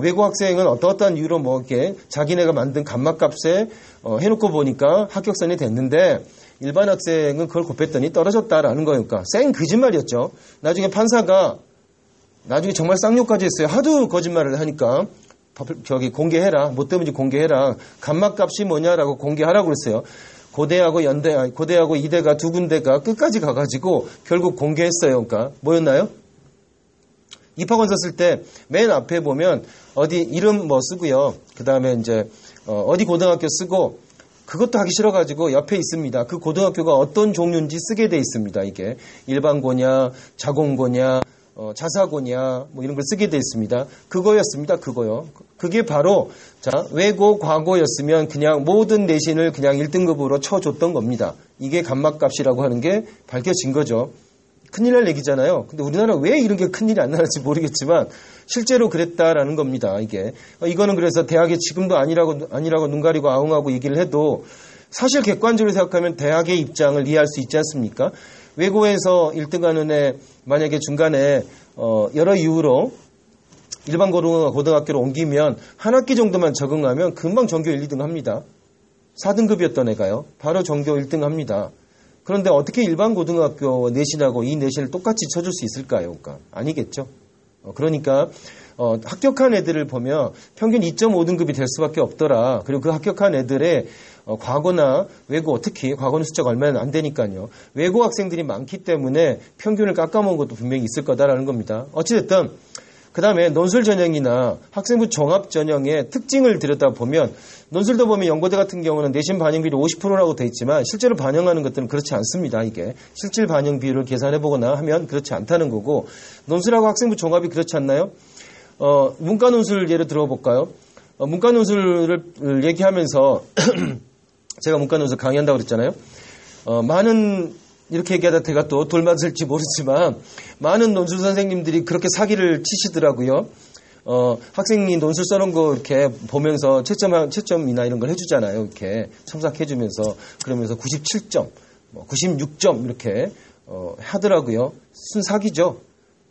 외고 학생은 어떠한 이유로 뭐 이렇게 자기네가 만든 감막값에 해놓고 보니까 합격선이 됐는데 일반 학생은 그걸 곱했더니 떨어졌다라는 거예요. 그러니까 쌩 거짓말이었죠. 나중에 판사가 정말 쌍욕까지 했어요. 하도 거짓말을 하니까. 공개해라. 뭐 때문인지 공개해라. 감막값이 뭐냐라고 공개하라고 그랬어요. 고대하고 이대가 두 군데가 끝까지 가가지고 결국 공개했어요. 그러니까 뭐였나요? 입학원 썼을 때 맨 앞에 보면 어디 이름 뭐 쓰고요. 그 다음에 이제 어디 고등학교 쓰고 그것도 하기 싫어가지고 옆에 있습니다. 그 고등학교가 어떤 종류인지 쓰게 돼 있습니다. 이게 일반고냐, 자공고냐, 자사고냐 뭐 이런 걸 쓰게 돼 있습니다. 그거였습니다. 그거요. 그게 바로 외고 과고였으면 그냥 모든 내신을 그냥 1등급으로 쳐줬던 겁니다. 이게 감막값이라고 하는 게 밝혀진 거죠. 큰일 날 얘기잖아요. 근데 우리나라 왜 이런 게 큰일이 안 나는지 모르겠지만 실제로 그랬다라는 겁니다. 이거는 그래서 대학에 지금도 아니라고 눈 가리고 아웅하고 얘기를 해도 사실 객관적으로 생각하면 대학의 입장을 이해할 수 있지 않습니까? 외고에서 1등 하는 애 만약에 중간에 여러 이유로 일반 고등학교로 옮기면 한 학기 정도만 적응하면 금방 전교 1, 2등 합니다. 4등급이었던 애가요. 바로 전교 1등 합니다. 그런데 어떻게 일반 고등학교 내신하고 이 내신을 똑같이 쳐줄 수 있을까요? 그러니까 아니겠죠. 그러니까 합격한 애들을 보면 평균 2.5등급이 될 수밖에 없더라. 그리고 그 합격한 애들의 과거나 외고, 특히 과거는 숫자가 얼마나 안 되니까요. 외고 학생들이 많기 때문에 평균을 깎아먹은 것도 분명히 있을 거다라는 겁니다. 어찌됐든 그 다음에 논술 전형이나 학생부 종합 전형의 특징을 들여다보면 논술도 보면 연고대 같은 경우는 내신 반영 비율이 50%라고 돼 있지만 실제로 반영하는 것들은 그렇지 않습니다. 이게 실질 반영 비율을 계산해보거나 하면 그렇지 않다는 거고 논술하고 학생부 종합이 그렇지 않나요? 문과 논술 예를 들어볼까요? 문과 논술을 얘기하면서 제가 문과 논술 강의한다고 그랬잖아요. 많은 이렇게 얘기하다 제가 또 돌맞을지 모르지만 많은 논술 선생님들이 그렇게 사기를 치시더라고요. 학생이 논술 써놓은 거 이렇게 보면서 채점이나 이런 걸 해주잖아요. 이렇게 첨삭해주면서 그러면서 97점, 96점 이렇게 하더라고요. 순 사기죠.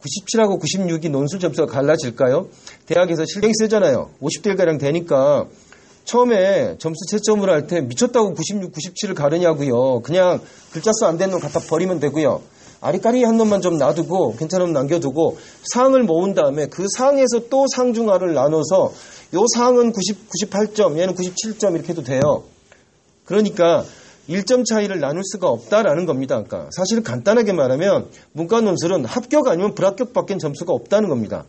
97하고 96이 논술 점수가 갈라질까요? 대학에서 실력이 세잖아요. 50대 1가량 되니까 처음에 점수 채점을 할 때 미쳤다고 96, 97을 가르냐고요. 그냥 글자 수 안 되는 놈 갖다 버리면 되고요. 아리까리 한 놈만 좀 놔두고 괜찮으면 남겨두고 상을 모은 다음에 그 상에서 또 상중하를 나눠서 요 상은 98점, 얘는 97점 이렇게 해도 돼요. 그러니까 1점 차이를 나눌 수가 없다라는 겁니다. 그러니까 사실 간단하게 말하면 문과 논술은 합격 아니면 불합격밖에 점수가 없다는 겁니다.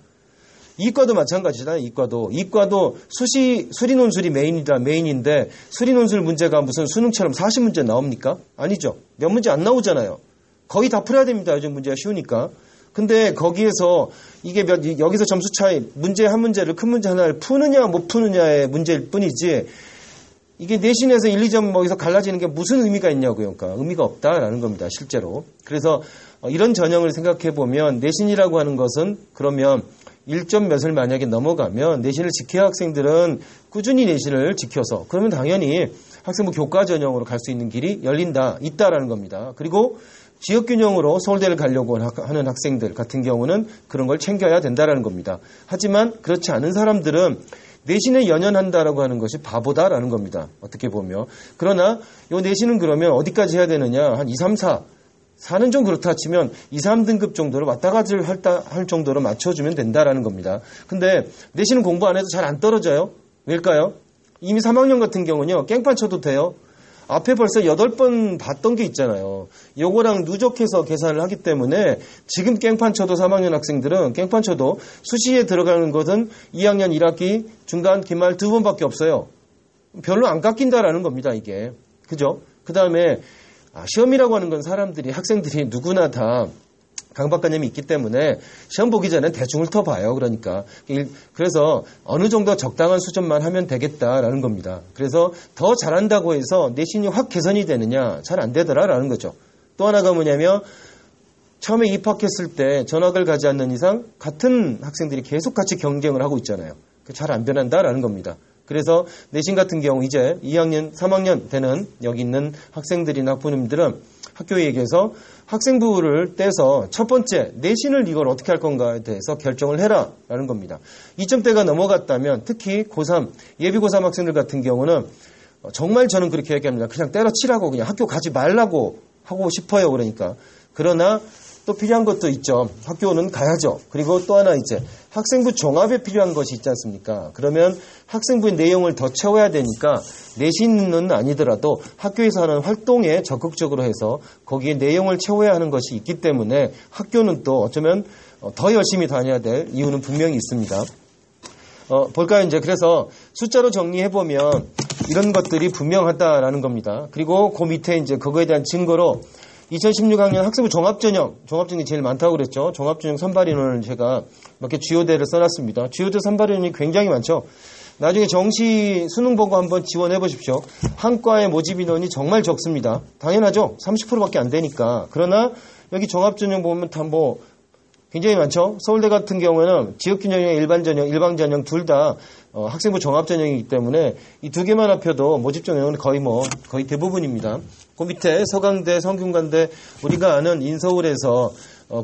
이과도 마찬가지잖아요. 이과도 수리 논술이 메인인데 수리 논술 문제가 무슨 수능처럼 40문제 나옵니까? 아니죠. 몇 문제 안 나오잖아요. 거의 다 풀어야 됩니다. 요즘 문제가 쉬우니까. 근데 거기에서 이게 여기서 점수 차이, 문제 한 문제를 큰 문제 하나를 푸느냐 못 푸느냐의 문제일 뿐이지 이게 내신에서 1, 2점 여기서 갈라지는 게 무슨 의미가 있냐고요. 그러니까 의미가 없다라는 겁니다. 실제로. 그래서 이런 전형을 생각해 보면 내신이라고 하는 것은 그러면 1점 몇을 만약에 넘어가면 내신을 지켜야 학생들은 꾸준히 내신을 지켜서 그러면 당연히 학생부 교과 전형으로 갈 수 있는 길이 있다라는 겁니다. 그리고 지역균형으로 서울대를 가려고 하는 학생들 같은 경우는 그런 걸 챙겨야 된다라는 겁니다. 하지만 그렇지 않은 사람들은 내신에 연연한다라고 하는 것이 바보다라는 겁니다. 어떻게 보면. 그러나 이 내신은 그러면 어디까지 해야 되느냐. 한 2, 3, 4는 좀 그렇다 치면 2, 3등급 정도로 왔다 갔다 할 정도로 맞춰주면 된다라는 겁니다. 근데 내신은 공부 안 해도 잘 안 떨어져요. 왜일까요? 이미 3학년 같은 경우는요. 깽판 쳐도 돼요. 앞에 벌써 8번 봤던 게 있잖아요. 요거랑 누적해서 계산을 하기 때문에 지금 깽판 쳐도 3학년 학생들은 깽판 쳐도 수시에 들어가는 것은 2학년 1학기 중간 기말 2번밖에 없어요. 별로 안 깎인다라는 겁니다. 이게. 그죠? 그 다음에 시험이라고 하는 건 학생들이 누구나 다 강박관념이 있기 때문에 시험 보기 전에 대충 훑어봐요. 그래서 어느 정도 적당한 수준만 하면 되겠다라는 겁니다. 그래서 더 잘한다고 해서 내신이 확 개선이 되느냐? 잘 안 되더라라는 거죠. 또 하나가 뭐냐면 처음에 입학했을 때 전학을 가지 않는 이상 같은 학생들이 계속 같이 경쟁을 하고 있잖아요. 잘 안 변한다라는 겁니다. 그래서 내신 같은 경우 이제 2학년, 3학년 되는 여기 있는 학생들이나 학부모님들은 학교에 얘기해서 학생부를 떼서 첫 번째 내신을 이걸 어떻게 할 건가에 대해서 결정을 해라라는 겁니다. 2점대가 넘어갔다면 특히 고3, 예비 고3 학생들 같은 경우는 정말 저는 그렇게 얘기합니다. 그냥 때려치라고 그냥 학교 가지 말라고 하고 싶어요. 그러나 또 필요한 것도 있죠. 학교는 가야죠. 그리고 또 하나 이제 학생부 종합에 필요한 것이 있지 않습니까? 그러면 학생부의 내용을 더 채워야 되니까 내신은 아니더라도 학교에서 하는 활동에 적극적으로 해서 거기에 내용을 채워야 하는 것이 있기 때문에 학교는 또 어쩌면 더 열심히 다녀야 될 이유는 분명히 있습니다. 볼까요? 이제 그래서 숫자로 정리해보면 이런 것들이 분명하다라는 겁니다. 그리고 그 밑에 이제 그거에 대한 증거로 2016학년 학생부 종합전형이 제일 많다고 그랬죠. 종합전형 선발인원을 제가 몇 개 주요대를 써놨습니다. 주요대 선발인원이 굉장히 많죠. 나중에 정시 수능 보고 한번 지원해 보십시오. 한 과의 모집 인원이 정말 적습니다. 당연하죠. 30%밖에 안 되니까. 그러나 여기 종합전형 보면 다 굉장히 많죠. 서울대 같은 경우에는 지역균형이나 일반전형 둘 다 학생부 종합 전형이기 때문에 이 두 개만 합쳐도 모집 전형은 거의 대부분입니다. 그 밑에 서강대, 성균관대, 우리가 아는 인서울에서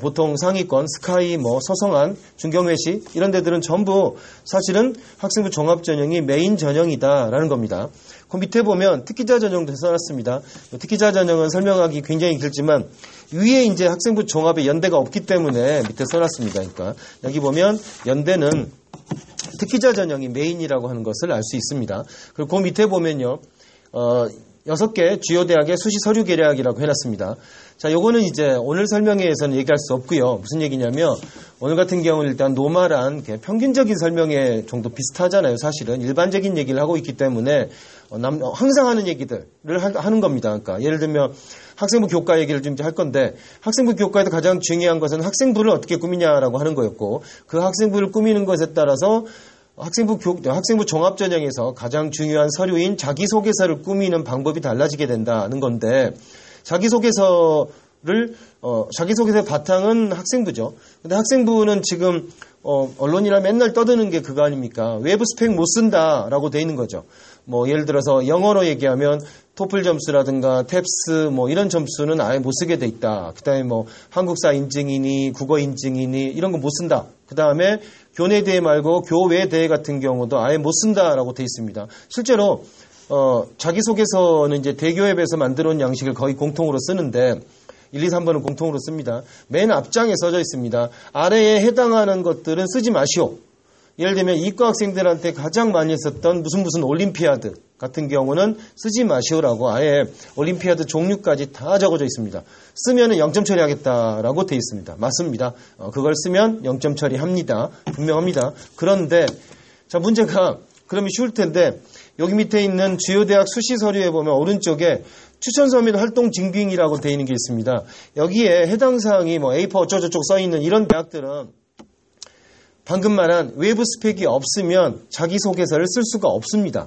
보통 상위권, 스카이, 서성한, 중경외시 이런 데들은 전부 사실은 학생부 종합 전형이 메인 전형이다라는 겁니다. 그 밑에 보면 특기자 전형도 써놨습니다. 특기자 전형은 설명하기 굉장히 길지만 위에 이제 학생부 종합에 연대가 없기 때문에 밑에 써놨습니다. 그러니까 여기 보면 연대는 특기자 전형이 메인이라고 하는 것을 알 수 있습니다. 그리고 그 밑에 보면요, 6개 주요 대학의 수시 서류 계략이라고 해놨습니다. 자, 요거는 이제 오늘 설명회에서는 얘기할 수 없고요. 무슨 얘기냐면 오늘 같은 경우는 일단 노멀한 평균적인 설명회 정도 비슷하잖아요. 사실은 일반적인 얘기를 하고 있기 때문에 항상 하는 얘기들을 하는 겁니다. 그러니까 예를 들면 학생부 교과 얘기를 좀 할 건데 학생부 교과에서 가장 중요한 것은 학생부를 어떻게 꾸미냐라고 하는 거였고 그 학생부를 꾸미는 것에 따라서 학생부 종합전형에서 가장 중요한 서류인 자기소개서를 꾸미는 방법이 달라지게 된다는 건데 자기소개서의 바탕은 학생부죠. 근데 학생부는 지금 언론이나 맨날 떠드는 게 그거 아닙니까? 외부 스펙 못 쓴다라고 돼 있는 거죠. 예를 들어서 영어로 얘기하면 토플 점수라든가 탭스 이런 점수는 아예 못 쓰게 돼 있다. 그다음에 한국사 인증이니 국어 인증이니 이런 거 못 쓴다. 그다음에 교내 대회 말고 교외 대회 같은 경우도 아예 못 쓴다라고 돼 있습니다. 실제로 자기소개서는 이제 대교협에서 만들어 온 양식을 거의 공통으로 쓰는데 1, 2, 3번은 공통으로 씁니다. 맨 앞장에 써져 있습니다. 아래에 해당하는 것들은 쓰지 마시오. 예를 들면 이과 학생들한테 가장 많이 썼던 무슨 올림피아드 같은 경우는 쓰지 마시오라고 아예 올림피아드 종류까지 다 적어져 있습니다. 쓰면은 0점 처리하겠다라고 돼 있습니다. 맞습니다. 그걸 쓰면 0점 처리합니다. 분명합니다. 그런데 자 문제가 그러면 쉬울 텐데 여기 밑에 있는 주요 대학 수시 서류에 보면 오른쪽에 추천서 및 활동 증빙이라고 되어 있는 게 있습니다. 여기에 해당 사항이 A4 어쩌고저쩌고 써 있는 이런 대학들은 방금 말한 외부 스펙이 없으면 자기소개서를 쓸 수가 없습니다.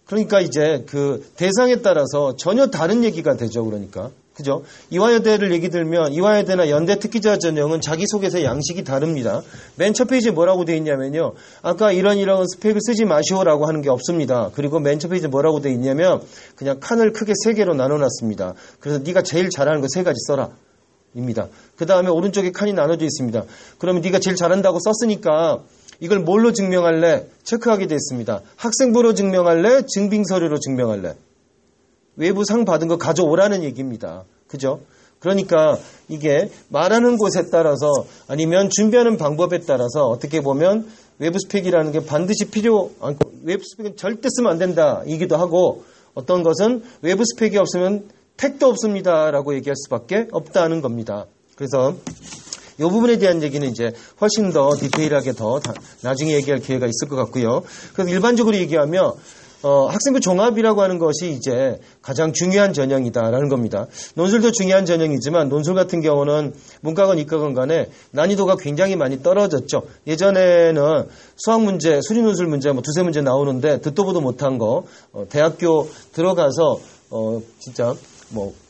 그러니까 그 대상에 따라서 전혀 다른 얘기가 되죠. 그러니까. 그죠? 이화여대를 얘기 들면 이화여대나 연대 특기자 전형은 자기소개서 양식이 다릅니다. 맨 첫 페이지에 뭐라고 되어 있냐면요. 아까 이런 스펙을 쓰지 마시오라고 하는 게 없습니다. 그리고 맨 첫 페이지에 뭐라고 되어 있냐면 그냥 칸을 크게 3개로 나눠놨습니다. 그래서 네가 제일 잘하는 거 3가지 써라. 입니다. 그 다음에 오른쪽에 칸이 나눠져 있습니다. 그러면 네가 제일 잘한다고 썼으니까 이걸 뭘로 증명할래? 체크하게 되어 있습니다. 학생부로 증명할래? 증빙서류로 증명할래? 외부 상 받은 거 가져오라는 얘기입니다. 그죠? 그러니까 이게 말하는 곳에 따라서 아니면 준비하는 방법에 따라서 어떻게 보면 외부 스펙이라는 게 반드시 외부 스펙은 절대 쓰면 안 된다 이기도 하고 어떤 것은 외부 스펙이 없으면 택도 없습니다라고 얘기할 수밖에 없다는 겁니다. 그래서 이 부분에 대한 얘기는 이제 훨씬 더 디테일하게 더 나중에 얘기할 기회가 있을 것 같고요. 그래서 일반적으로 얘기하면 학생부 종합이라고 하는 것이 이제 가장 중요한 전형이다라는 겁니다. 논술도 중요한 전형이지만 논술 같은 경우는 문과건 이과건 간에 난이도가 굉장히 많이 떨어졌죠. 예전에는 수학 문제, 수리 논술 문제 두세 문제 나오는데 듣도 보도 못한 거 대학교 들어가서 진짜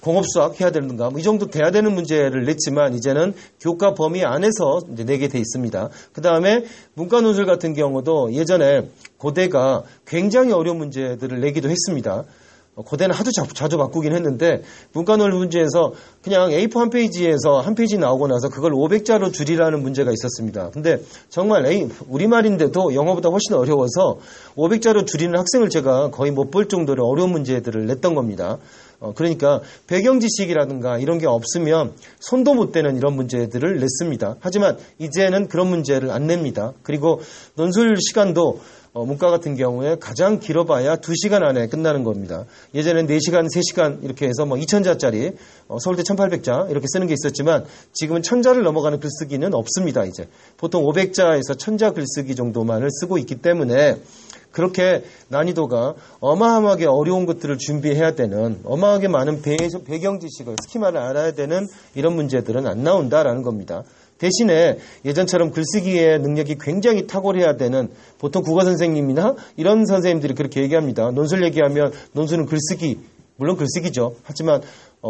공업수학 해야 되는가 이 정도 돼야 되는 문제를 냈지만 이제는 교과 범위 안에서 이제 내게 돼 있습니다. 그 다음에 문과 논술 같은 경우도 예전에 고대가 굉장히 어려운 문제들을 내기도 했습니다. 고대는 하도 자주 바꾸긴 했는데 문과 논술 문제에서 그냥 A4 한 페이지에서 한 페이지 나오고 나서 그걸 500자로 줄이라는 문제가 있었습니다. 근데 정말 우리말인데도 영어보다 훨씬 어려워서 500자로 줄이는 학생을 제가 거의 못 볼 정도로 어려운 문제들을 냈던 겁니다. 그러니까 배경 지식이라든가 이런 게 없으면 손도 못 대는 이런 문제들을 냈습니다. 하지만 이제는 그런 문제를 안 냅니다. 그리고 논술 시간도 문과 같은 경우에 가장 길어봐야 2시간 안에 끝나는 겁니다. 예전엔 4시간, 3시간 이렇게 해서 2000자짜리 서울대 1800자 이렇게 쓰는 게 있었지만 지금은 1000자를 넘어가는 글쓰기는 없습니다. 이제 보통 500자에서 1000자 글쓰기 정도만을 쓰고 있기 때문에 그렇게 난이도가 어마어마하게 어려운 것들을 준비해야 되는 어마어마하게 많은 배경 지식을 스키마를 알아야 되는 이런 문제들은 안 나온다라는 겁니다. 대신에 예전처럼 글쓰기의 능력이 굉장히 탁월해야 되는 보통 국어 선생님이나 이런 선생님들이 그렇게 얘기합니다. 논술 얘기하면 논술은 글쓰기, 물론 글쓰기죠. 하지만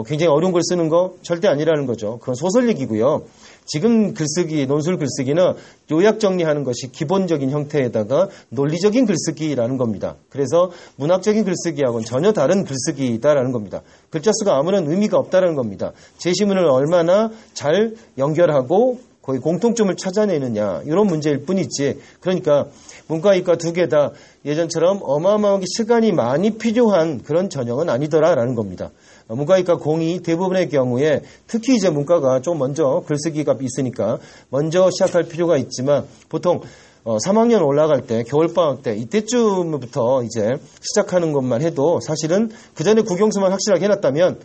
굉장히 어려운 걸 쓰는 거 절대 아니라는 거죠. 그건 소설 얘기고요. 지금 글쓰기, 논술 글쓰기는 요약 정리하는 것이 기본적인 형태에다가 논리적인 글쓰기라는 겁니다. 그래서 문학적인 글쓰기하고는 전혀 다른 글쓰기다라는 겁니다. 글자 수가 아무런 의미가 없다라는 겁니다. 제시문을 얼마나 잘 연결하고 거의 공통점을 찾아내느냐 이런 문제일 뿐이지. 그러니까 문과 이과 두 개 다 예전처럼 어마어마하게 시간이 많이 필요한 그런 전형은 아니더라라는 겁니다. 문과 이과 공이 대부분의 경우에 특히 이제 문과가 좀 먼저 글쓰기가 있으니까 먼저 시작할 필요가 있지만 보통 3학년 올라갈 때 겨울방학 때 이때쯤부터 이제 시작하는 것만 해도 사실은 그 전에 국영수만 확실하게 해놨다면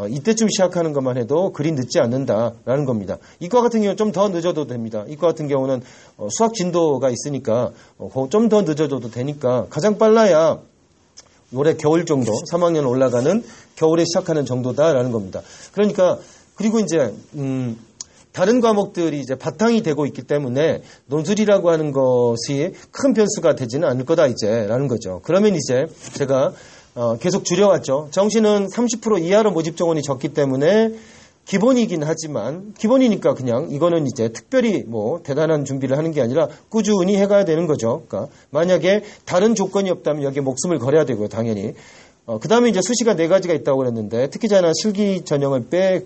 이때쯤 시작하는 것만 해도 그리 늦지 않는다라는 겁니다. 이과 같은 경우는 좀 더 늦어도 됩니다. 이과 같은 경우는 수학 진도가 있으니까 좀 더 늦어져도 되니까 가장 빨라야 올해 겨울 정도, 3학년 올라가는 겨울에 시작하는 정도다라는 겁니다. 그러니까 그리고 이제 다른 과목들이 이제 바탕이 되고 있기 때문에 논술이라고 하는 것이 큰 변수가 되지는 않을 거다 이제라는 거죠. 그러면 이제 제가 계속 줄여왔죠. 정시는 30% 이하로 모집 정원이 적기 때문에 기본이긴 하지만 기본이니까 그냥 이거는 이제 특별히 뭐 대단한 준비를 하는 게 아니라 꾸준히 해가야 되는 거죠. 그러니까 만약에 다른 조건이 없다면 여기에 목숨을 걸어야 되고요, 당연히. 그 다음에 이제 수시가 4가지가 있다고 그랬는데 특기자나 실기 전형을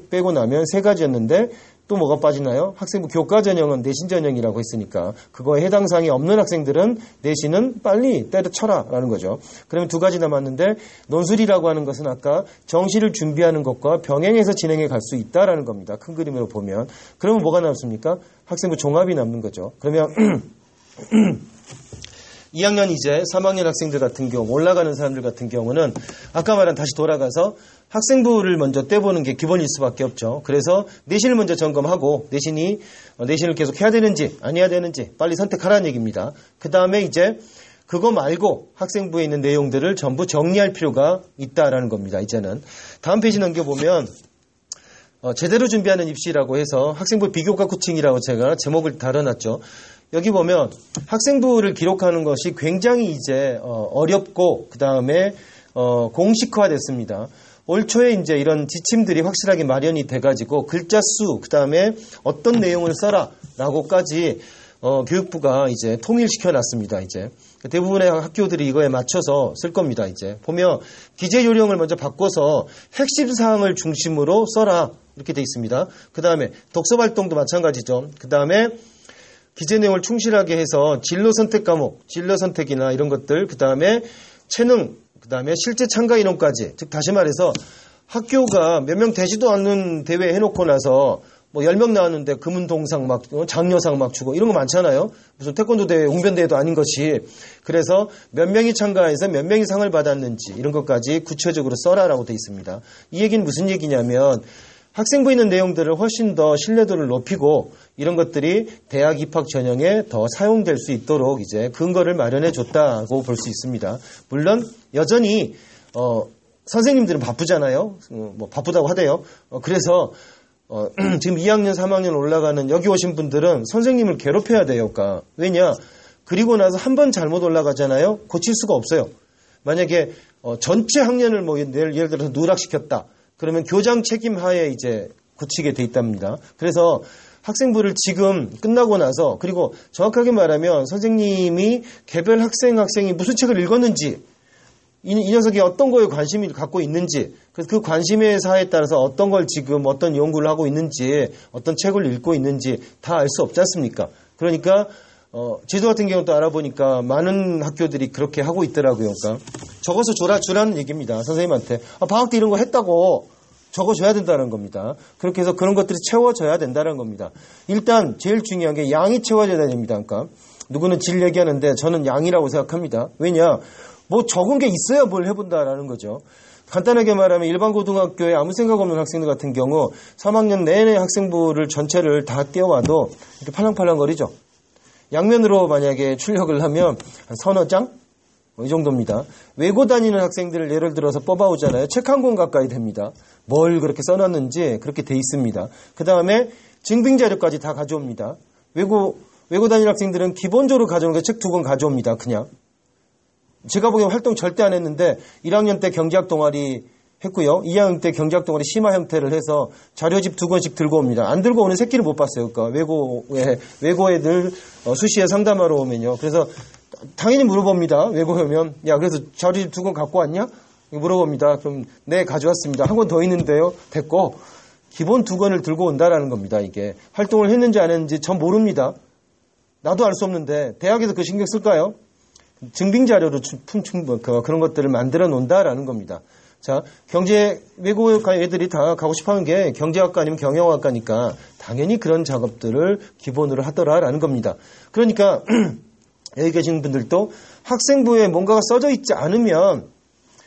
빼고 나면 3가지였는데 또 뭐가 빠지나요? 학생부 교과 전형은 내신 전형이라고 했으니까 그거에 해당 사항이 없는 학생들은 내신은 빨리 때려쳐라 라는 거죠. 그러면 2가지 남았는데 논술이라고 하는 것은 아까 정시를 준비하는 것과 병행해서 진행해 갈 수 있다라는 겁니다. 큰 그림으로 보면. 그러면 뭐가 남습니까? 학생부 종합이 남는 거죠. 그러면 2학년 이제 3학년 학생들 같은 경우 올라가는 사람들 같은 경우는 아까 말한 다시 돌아가서 학생부를 먼저 떼보는 게 기본일 수밖에 없죠. 그래서 내신을 먼저 점검하고 내신을 계속 해야 되는지 안 해야 되는지 빨리 선택하라는 얘기입니다. 그 다음에 이제 그거 말고 학생부에 있는 내용들을 전부 정리할 필요가 있다라는 겁니다. 이제는 다음 페이지 넘겨보면 제대로 준비하는 입시라고 해서 학생부 비교과 코칭이라고 제가 제목을 달아놨죠. 여기 보면 학생부를 기록하는 것이 굉장히 이제 어렵고 그 다음에 공식화됐습니다. 올 초에 이제 이런 지침들이 확실하게 마련이 돼가지고 글자 수, 그 다음에 어떤 내용을 써라라고까지 교육부가 이제 통일시켜 놨습니다. 이제 대부분의 학교들이 이거에 맞춰서 쓸 겁니다. 이제 보면 기재 요령을 먼저 바꿔서 핵심 사항을 중심으로 써라 이렇게 돼 있습니다. 그 다음에 독서 활동도 마찬가지죠. 그 다음에 기재 내용을 충실하게 해서 진로 선택 과목, 진로 선택이나 이런 것들, 그 다음에 체능, 그 다음에 실제 참가 인원까지. 즉 다시 말해서 학교가 몇 명 되지도 않는 대회 해놓고 나서 뭐 10명 나왔는데 금은동상 막 장려상 막 주고 이런 거 많잖아요. 무슨 태권도 대회, 웅변 대회도 아닌 것이. 그래서 몇 명이 참가해서 몇 명이 상을 받았는지 이런 것까지 구체적으로 써라라고 돼 있습니다. 이 얘기는 무슨 얘기냐면 학생부에 있는 내용들을 훨씬 더 신뢰도를 높이고 이런 것들이 대학 입학 전형에 더 사용될 수 있도록 이제 근거를 마련해 줬다고 볼 수 있습니다. 물론 여전히 선생님들은 바쁘잖아요. 뭐 바쁘다고 하대요. 그래서 지금 2학년, 3학년 올라가는 여기 오신 분들은 선생님을 괴롭혀야 돼요. 그러니까 왜냐? 그리고 나서 한 번 잘못 올라가잖아요. 고칠 수가 없어요. 만약에 전체 학년을 뭐 예를 들어서 누락시켰다. 그러면 교장 책임 하에 이제 고치게 돼 있답니다. 그래서 학생부를 지금 끝나고 나서 그리고 정확하게 말하면 선생님이 개별 학생이 무슨 책을 읽었는지 이 녀석이 어떤 거에 관심을 갖고 있는지 그 관심의 사에 따라서 어떤 걸 지금 어떤 연구를 하고 있는지 어떤 책을 읽고 있는지 다 알 수 없지 않습니까? 그러니까 제주 같은 경우도 알아보니까 많은 학교들이 그렇게 하고 있더라고요. 그러니까 적어서 주라는 얘기입니다. 선생님한테 방학 때 이런 거 했다고 적어줘야 된다는 겁니다. 그렇게 해서 그런 것들이 채워져야 된다는 겁니다. 일단 제일 중요한 게 양이 채워져야 됩니다. 그러니까 누구는 질 얘기하는데 저는 양이라고 생각합니다. 왜냐? 뭐 적은 게 있어야 뭘 해본다라는 거죠. 간단하게 말하면 일반 고등학교에 아무 생각 없는 학생들 같은 경우 3학년 내내 학생부를 전체를 다 떼어와도 이렇게 팔랑팔랑거리죠. 양면으로 만약에 출력을 하면 한 서너 장? 이 정도입니다. 외고 다니는 학생들을 예를 들어서 뽑아오잖아요. 책 한 권 가까이 됩니다. 뭘 그렇게 써놨는지 그렇게 돼 있습니다. 그 다음에 증빙자료까지 다 가져옵니다. 외고 다니는 학생들은 기본적으로 가져오는 게 책 2권 가져옵니다. 그냥. 제가 보기엔 활동 절대 안 했는데 1학년 때 경제학 동아리 했고요. 2학년 때 경제학 동아리 심화 형태를 해서 자료집 2권씩 들고 옵니다. 안 들고 오는 새끼를 못 봤어요. 그러니까 외고 애들 수시에 상담하러 오면요. 그래서 당연히 물어봅니다. 외고 오면 야 그래서 자료집 2권 갖고 왔냐? 물어봅니다. 그럼 네 가져왔습니다. 한 권 더 있는데요. 됐고 기본 2권을 들고 온다라는 겁니다. 이게 활동을 했는지 안 했는지 전 모릅니다. 나도 알 수 없는데 대학에서 그 신경 쓸까요? 증빙 자료로 그런 것들을 만들어 놓는다라는 겁니다. 자, 경제 외국어 애들이 다 가고 싶어 하는 게 경제학과 아니면 경영학과니까 당연히 그런 작업들을 기본으로 하더라라는 겁니다. 그러니까 여기 계신 분들도 학생부에 뭔가가 써져 있지 않으면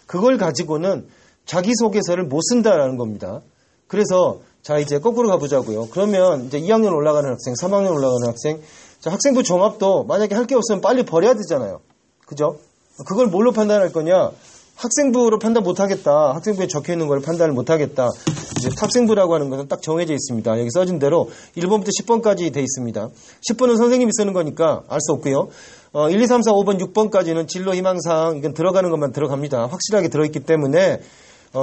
그걸 가지고는 자기소개서를 못 쓴다라는 겁니다. 그래서 자 이제 거꾸로 가보자고요. 그러면 이제 2학년 올라가는 학생, 3학년 올라가는 학생, 자, 학생부 종합도 만약에 할 게 없으면 빨리 버려야 되잖아요. 그죠? 그걸 뭘로 판단할 거냐? 학생부로 판단 못하겠다. 학생부에 적혀 있는 걸 판단을 못하겠다. 이제 학생부라고 하는 것은 딱 정해져 있습니다. 여기 써진 대로 1번부터 10번까지 돼 있습니다. 10번은 선생님이 쓰는 거니까 알 수 없고요. 1, 2, 3, 4, 5번, 6번까지는 진로 희망사항, 이건 들어가는 것만 들어갑니다. 확실하게 들어있기 때문에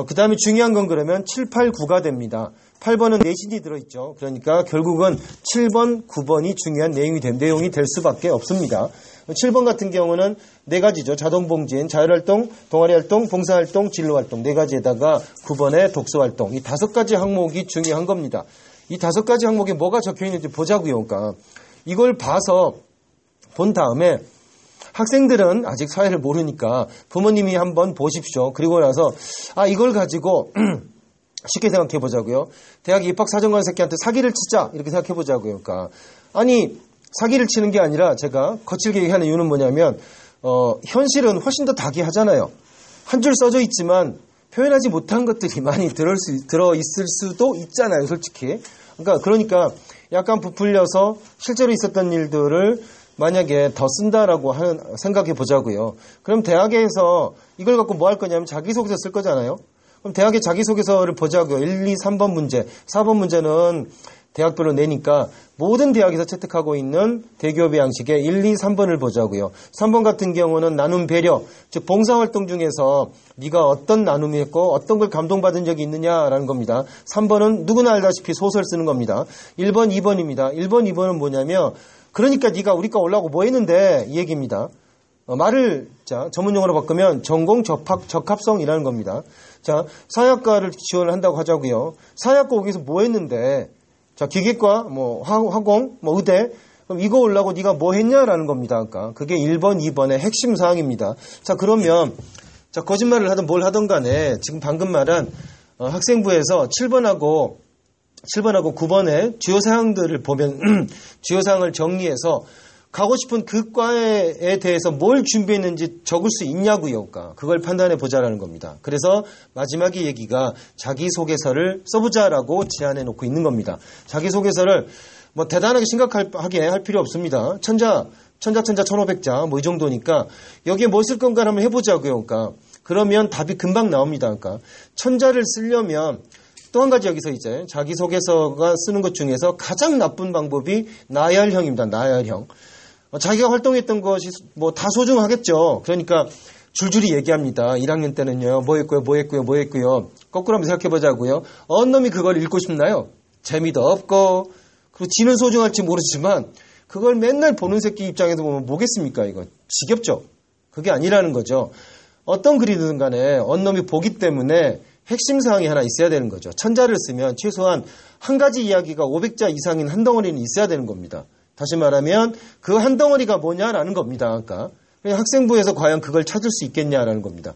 그 다음에 중요한 건 그러면 7, 8, 9가 됩니다. 8번은 내신이 들어있죠. 그러니까 결국은 7번, 9번이 중요한 내용이 될 수밖에 없습니다. 7번 같은 경우는 4가지죠. 자동봉진, 자율활동, 동아리활동, 봉사활동, 진로활동 4가지에다가 9번의 독서활동. 이 5가지 항목이 중요한 겁니다. 이 5가지 항목에 뭐가 적혀있는지 보자고요. 그러니까 이걸 봐서 본 다음에 학생들은 아직 사회를 모르니까 부모님이 한번 보십시오. 그리고 나서 이걸 가지고 쉽게 생각해 보자고요. 대학 입학 사정관 새끼한테 사기를 치자 이렇게 생각해 보자고요. 그러니까 아니 사기를 치는 게 아니라 제가 거칠게 얘기하는 이유는 뭐냐면 현실은 훨씬 더 다기하잖아요. 한 줄 써져 있지만 표현하지 못한 것들이 많이 들어있을 수도 있잖아요. 솔직히. 그러니까 약간 부풀려서 실제로 있었던 일들을 만약에 더 쓴다라고 생각해 보자고요. 그럼 대학에서 이걸 갖고 뭐 할 거냐면 자기소개서 쓸 거잖아요. 그럼 대학의 자기소개서를 보자고요. 1, 2, 3번 문제. 4번 문제는 대학별로 내니까 모든 대학에서 채택하고 있는 대기업의 양식에 1, 2, 3번을 보자고요. 3번 같은 경우는 나눔 배려, 즉 봉사활동 중에서 네가 어떤 나눔이 했고 어떤 걸 감동받은 적이 있느냐라는 겁니다. 3번은 누구나 알다시피 소설 쓰는 겁니다. 1번, 2번입니다. 1번, 2번은 뭐냐면 그러니까 네가 우리과 올라오고 뭐 했는데 이 얘기입니다. 말을 전문용어로 바꾸면 전공 적합성이라는 겁니다. 자, 사회학과를 지원을 한다고 하자고요. 사회학과 오기 위해서 뭐 했는데 자, 기계과, 화공, 의대, 그럼 이거 올라고 네가 뭐 했냐라는 겁니다. 그러니까 그게 1번, 2번의 핵심 사항입니다. 자, 그러면 거짓말을 하든 뭘 하든 간에 지금 방금 말한 학생부에서 7번하고 9번의 주요 사항들을 보면 주요 사항을 정리해서 가고 싶은 그 과에 대해서 뭘 준비했는지 적을 수 있냐고요. 그러니까 그걸 판단해 보자라는 겁니다. 그래서 마지막에 얘기가 자기소개서를 써보자라고 제안해 놓고 있는 겁니다. 자기소개서를 대단하게 심각하게 할 필요 없습니다. 천자 1500자 이 정도니까 여기에 뭐 쓸 건가 한번 해보자고요. 그러니까 그러면 답이 금방 나옵니다. 그러니까 천자를 쓰려면 또 한 가지 여기서 이제 자기소개서가 쓰는 것 중에서 가장 나쁜 방법이 나열형입니다. 나열형. 자기가 활동했던 것이 다 소중하겠죠. 그러니까 줄줄이 얘기합니다. 1학년 때는요. 뭐 했고요. 거꾸로 한번 생각해 보자고요. 어느 놈이 그걸 읽고 싶나요? 재미도 없고 그리고 지는 소중할지 모르지만 그걸 맨날 보는 새끼 입장에서 보면 뭐겠습니까? 이거 지겹죠. 그게 아니라는 거죠. 어떤 글이든 간에 어느 놈이 보기 때문에 핵심 사항이 하나 있어야 되는 거죠. 천자를 쓰면 최소한 한 가지 이야기가 500자 이상인 한 덩어리는 있어야 되는 겁니다. 다시 말하면 그 한 덩어리가 뭐냐라는 겁니다. 그러니까 학생부에서 과연 그걸 찾을 수 있겠냐라는 겁니다.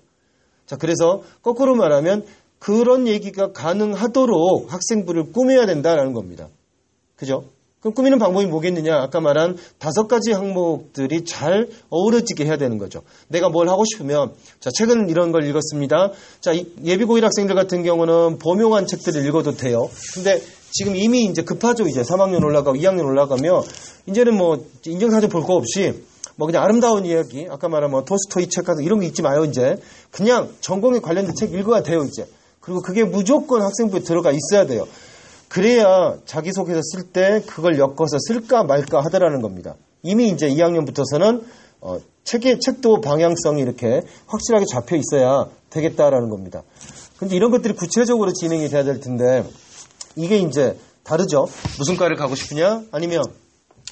자, 그래서 거꾸로 말하면 그런 얘기가 가능하도록 학생부를 꾸며야 된다라는 겁니다. 그죠? 그럼 꾸미는 방법이 뭐겠느냐? 아까 말한 5가지 항목들이 잘 어우러지게 해야 되는 거죠. 내가 뭘 하고 싶으면, 자, 최근 이런 걸 읽었습니다. 자, 예비고1 학생들 같은 경우는 범용한 책들을 읽어도 돼요. 근데 지금 이미 이제 급하죠. 이제 3학년 올라가고 2학년 올라가면, 이제는 인증사진 볼 거 없이, 그냥 아름다운 이야기, 아까 말한 토스토이 책 같은 이런 거 읽지 마요, 이제. 그냥 전공에 관련된 책 읽어야 돼요, 이제. 그리고 그게 무조건 학생부에 들어가 있어야 돼요. 그래야 자기소개서 쓸 때 그걸 엮어서 쓸까 말까 하더라는 겁니다. 이미 이제 2학년부터서는 책도 방향성이 이렇게 확실하게 잡혀 있어야 되겠다라는 겁니다. 근데 이런 것들이 구체적으로 진행이 돼야 될 텐데 이게 이제 다르죠. 무슨 과를 가고 싶으냐? 아니면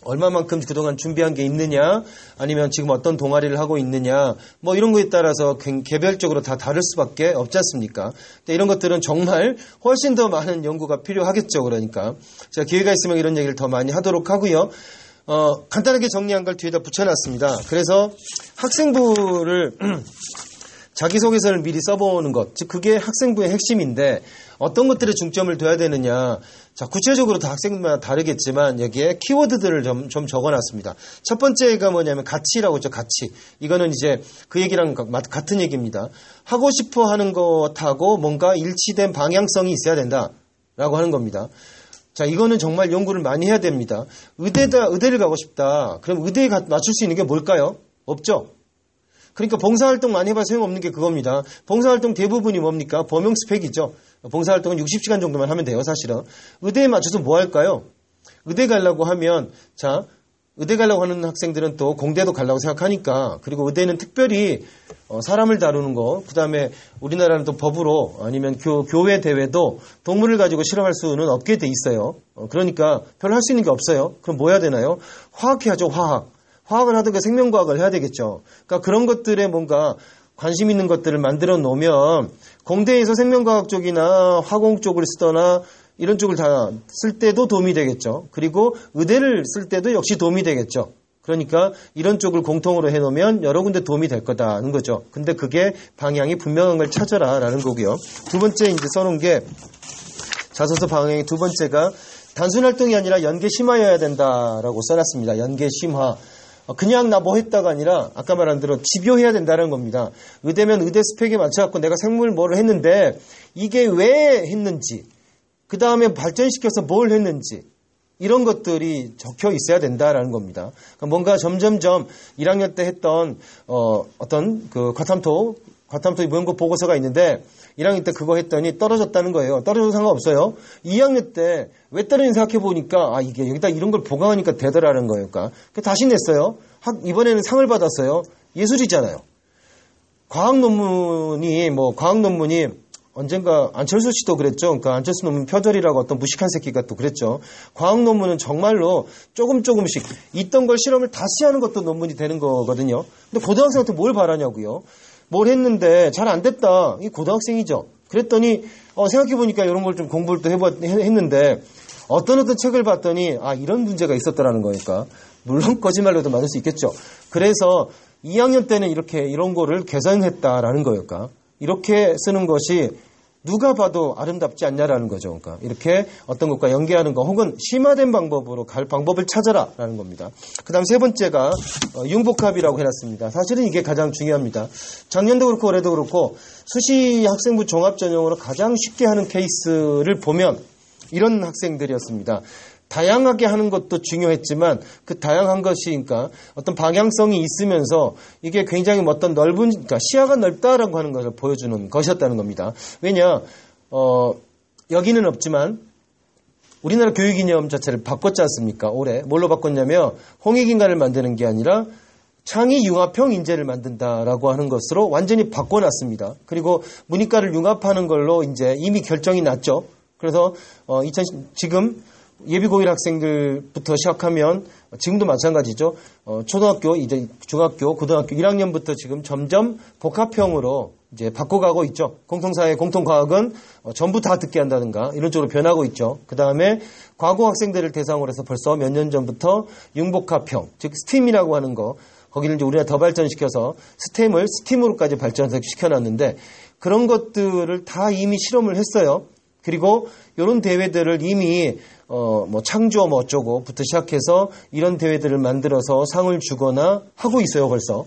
얼마만큼 그동안 준비한 게 있느냐? 아니면 지금 어떤 동아리를 하고 있느냐? 뭐 이런 거에 따라서 개별적으로 다 다를 수밖에 없지 않습니까? 근데 이런 것들은 정말 훨씬 더 많은 연구가 필요하겠죠. 그러니까 제가 기회가 있으면 이런 얘기를 더 많이 하도록 하고요. 간단하게 정리한 걸 뒤에다 붙여놨습니다. 그래서 학생부를 자기소개서를 미리 써보는 것, 즉 그게 학생부의 핵심인데 어떤 것들에 중점을 둬야 되느냐. 자, 구체적으로 다 학생마다 다르겠지만 여기에 키워드들을 좀 적어놨습니다. 첫 번째가 뭐냐면 가치라고 했죠. 가치. 이거는 이제 그 얘기랑 같은 얘기입니다. 하고 싶어 하는 것하고 뭔가 일치된 방향성이 있어야 된다라고 하는 겁니다. 자, 이거는 정말 연구를 많이 해야 됩니다. 의대를 가고 싶다. 그럼 의대에 맞출 수 있는 게 뭘까요? 없죠. 그러니까 봉사활동 많이 해봐 소용없는 게 그겁니다. 봉사활동 대부분이 뭡니까? 범용 스펙이죠. 봉사활동은 60시간 정도만 하면 돼요, 사실은. 의대에 맞춰서 뭐 할까요? 의대 가려고 하면, 자, 의대 가려고 하는 학생들은 또 공대도 가려고 생각하니까, 그리고 의대는 특별히 사람을 다루는 거, 그 다음에 우리나라는 또 법으로 아니면 교회 대회도 동물을 가지고 실험할 수는 없게 돼 있어요. 그러니까 별로 할 수 있는 게 없어요. 그럼 뭐 해야 되나요? 화학해야죠, 화학. 화학을 하든가 생명과학을 해야 되겠죠. 그러니까 그런 것들에 뭔가 관심 있는 것들을 만들어 놓으면 공대에서 생명과학 쪽이나 화공 쪽을 쓰거나 이런 쪽을 다 쓸 때도 도움이 되겠죠. 그리고 의대를 쓸 때도 역시 도움이 되겠죠. 그러니까 이런 쪽을 공통으로 해놓으면 여러 군데 도움이 될 거다는 거죠. 근데 그게 방향이 분명한 걸 찾아라라는 거고요. 두 번째 이제 써놓은 게 자소서 방향의 두 번째가 단순 활동이 아니라 연계 심화여야 된다라고 써놨습니다. 연계 심화. 그냥 나 뭐 했다가 아니라 아까 말한 대로 집요해야 된다는 겁니다. 의대면 의대 스펙에 맞춰갖고 내가 생물 뭐를 했는데 이게 왜 했는지 그 다음에 발전시켜서 뭘 했는지 이런 것들이 적혀 있어야 된다라는 겁니다. 그러니까 뭔가 점점점 1학년 때 했던 어떤 그 과탐토 모의고사 보고서가 있는데 1학년 때 그거 했더니 떨어졌다는 거예요. 떨어져도 상관없어요. 2학년 때 왜 떨어진지 생각해보니까 이게 여기다 이런 걸 보강하니까 되더라는 거예요. 그러니까 다시 냈어요. 이번에는 상을 받았어요. 예술이잖아요. 과학 논문이 언젠가 안철수 씨도 그랬죠. 그러니까 안철수 논문 표절이라고 어떤 무식한 새끼가 또 그랬죠. 과학 논문은 정말로 조금씩 있던 걸 실험을 다시 하는 것도 논문이 되는 거거든요. 근데 고등학생한테 뭘 바라냐고요. 뭘 했는데 잘 안 됐다. 이 고등학생이죠. 그랬더니 생각해보니까 이런 걸 좀 공부를 또 했는데 어떤 책을 봤더니 이런 문제가 있었더라는 거니까. 물론 거짓말로도 많을 수 있겠죠. 그래서 2학년 때는 이런 거를 개선했다라는 거니까. 이렇게 쓰는 것이 누가 봐도 아름답지 않냐라는 거죠. 그러니까 이렇게 어떤 것과 연계하는 거 혹은 심화된 방법으로 갈 방법을 찾아라라는 겁니다. 그 다음 세 번째가 융복합이라고 해놨습니다. 사실은 이게 가장 중요합니다. 작년도 그렇고 올해도 그렇고 수시 학생부 종합전형으로 가장 쉽게 하는 케이스를 보면 이런 학생들이었습니다. 다양하게 하는 것도 중요했지만 그 다양한 것이 그러니까 어떤 방향성이 있으면서 이게 굉장히 어떤 그러니까 시야가 넓다라고 하는 것을 보여주는 것이었다는 겁니다. 왜냐 여기는 없지만 우리나라 교육이념 자체를 바꿨지 않습니까? 올해 뭘로 바꿨냐면 홍익인간을 만드는 게 아니라 창의 융합형 인재를 만든다라고 하는 것으로 완전히 바꿔놨습니다. 그리고 문이과를 융합하는 걸로 이제 이미 결정이 났죠. 그래서 지금 예비고1 학생들부터 시작하면 지금도 마찬가지죠. 초등학교, 이제 중학교, 고등학교 1학년부터 지금 점점 복합형으로 이제 바꿔가고 있죠. 공통사회, 공통과학은 전부 다 듣게 한다든가 이런 쪽으로 변하고 있죠. 그 다음에 과거 학생들을 대상으로 해서 벌써 몇 년 전부터 융복합형, 즉 스팀이라고 하는 거, 거기를 이제 우리가 더 발전시켜서 스팀으로까지 발전시켜놨는데 그런 것들을 다 이미 실험을 했어요. 그리고 이런 대회들을 이미 창조 어쩌고부터 시작해서 이런 대회들을 만들어서 상을 주거나 하고 있어요, 벌써.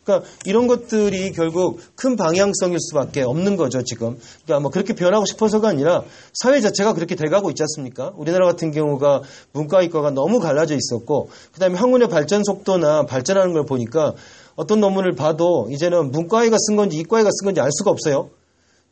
그러니까 이런 것들이 결국 큰 방향성일 수밖에 없는 거죠, 지금. 그러니까 그렇게 변하고 싶어서가 아니라 사회 자체가 그렇게 돼가고 있지 않습니까? 우리나라 같은 경우가 문과, 이과가 너무 갈라져 있었고, 그 다음에 학문의 발전 속도나 발전하는 걸 보니까 어떤 논문을 봐도 이제는 문과의가 쓴 건지 이과의가 쓴 건지 알 수가 없어요.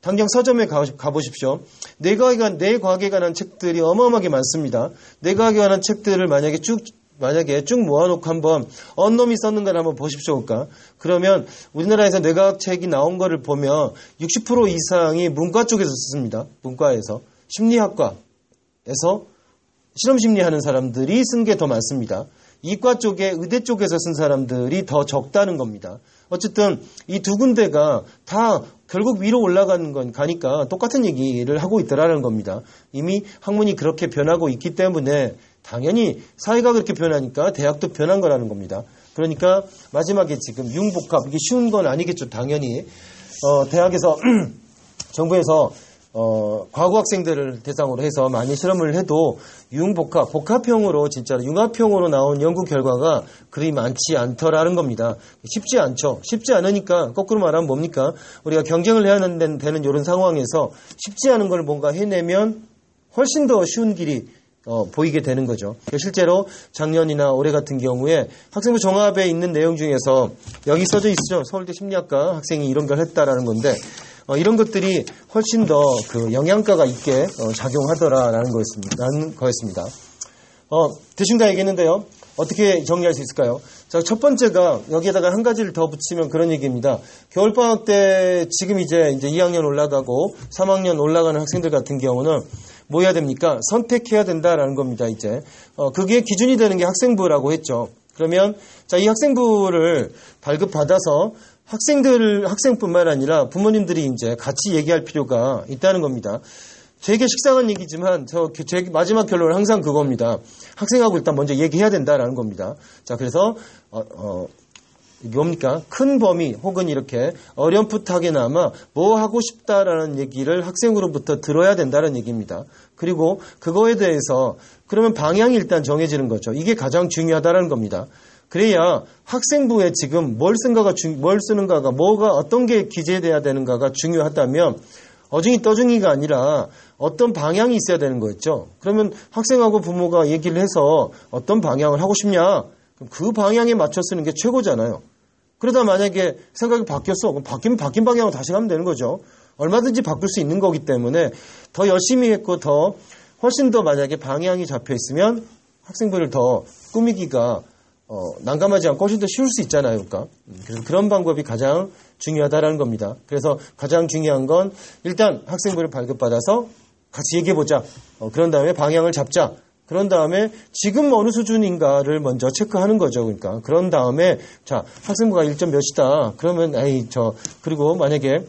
당장 서점에 가보십시오. 뇌과학에 관한 책들이 어마어마하게 많습니다. 뇌과학에 관한 책들을 만약에 쭉 만약에 쭉 모아놓고 한번 언놈이 썼는가를 한번 보십시오. 그러니까 그러면 우리나라에서 뇌과학책이 나온 거를 보면 60% 이상이 문과 쪽에서 썼습니다. 문과에서. 심리학과에서 실험심리하는 사람들이 쓴 게 더 많습니다. 이과 쪽에 의대 쪽에서 쓴 사람들이 더 적다는 겁니다. 어쨌든 이 두 군데가 다 결국 위로 올라가는 건 가니까 똑같은 얘기를 하고 있더라는 겁니다. 이미 학문이 그렇게 변하고 있기 때문에 당연히 사회가 그렇게 변하니까 대학도 변한 거라는 겁니다. 그러니까 마지막에 지금 융복합, 이게 쉬운 건 아니겠죠. 당연히 대학에서 정부에서 과거 학생들을 대상으로 해서 많이 실험을 해도 융복합, 복합형으로 진짜로 융합형으로 나온 연구 결과가 그리 많지 않더라는 겁니다. 쉽지 않죠. 쉽지 않으니까 거꾸로 말하면 뭡니까? 우리가 경쟁을 해야 되는 이런 상황에서 쉽지 않은 걸 뭔가 해내면 훨씬 더 쉬운 길이 보이게 되는 거죠. 실제로 작년이나 올해 같은 경우에 학생부 종합에 있는 내용 중에서 여기 써져 있죠. 서울대 심리학과 학생이 이런 걸 했다라는 건데 이런 것들이 훨씬 더 그 영양가가 있게 작용하더라라는 거였습니다. 대충 다 얘기했는데요. 어떻게 정리할 수 있을까요? 자, 첫 번째가 여기에다가 한 가지를 더 붙이면 그런 얘기입니다. 겨울방학 때 지금 이제 2학년 올라가고 3학년 올라가는 학생들 같은 경우는 뭐 해야 됩니까? 선택해야 된다라는 겁니다, 이제. 그게 기준이 되는 게 학생부라고 했죠. 그러면, 자, 이 학생부를 발급받아서 학생뿐만 아니라 부모님들이 이제 같이 얘기할 필요가 있다는 겁니다. 되게 식상한 얘기지만, 제 마지막 결론은 항상 그겁니다. 학생하고 일단 먼저 얘기해야 된다라는 겁니다. 자, 그래서, 뭡니까? 큰 범위 혹은 이렇게 어렴풋하게나마 뭐 하고 싶다라는 얘기를 학생으로부터 들어야 된다는 얘기입니다. 그리고 그거에 대해서 그러면 방향이 일단 정해지는 거죠. 이게 가장 중요하다는 겁니다. 그래야 학생부에 지금 뭘 쓰는가가 뭐가 어떤 게 기재돼야 되는가가 중요하다면 어중이 떠중이가 아니라 어떤 방향이 있어야 되는 거였죠. 그러면 학생하고 부모가 얘기를 해서 어떤 방향을 하고 싶냐? 그 방향에 맞춰 쓰는 게 최고잖아요. 그러다 만약에 생각이 바뀌었어. 그럼 바뀐 방향으로 다시 가면 되는 거죠. 얼마든지 바꿀 수 있는 거기 때문에 더 열심히 했고 훨씬 더 만약에 방향이 잡혀 있으면 학생부를 더 꾸미기가 난감하지 않고 훨씬 더 쉬울 수 있잖아요. 그러니까. 그래서 그런 방법이 가장 중요하다라는 겁니다. 그래서 가장 중요한 건 일단 학생부를 발급받아서 같이 얘기해보자. 그런 다음에 방향을 잡자. 그런 다음에 지금 어느 수준인가를 먼저 체크하는 거죠. 그러니까 그런 다음에 자 학생부가 1점 몇이다. 그러면 그리고 만약에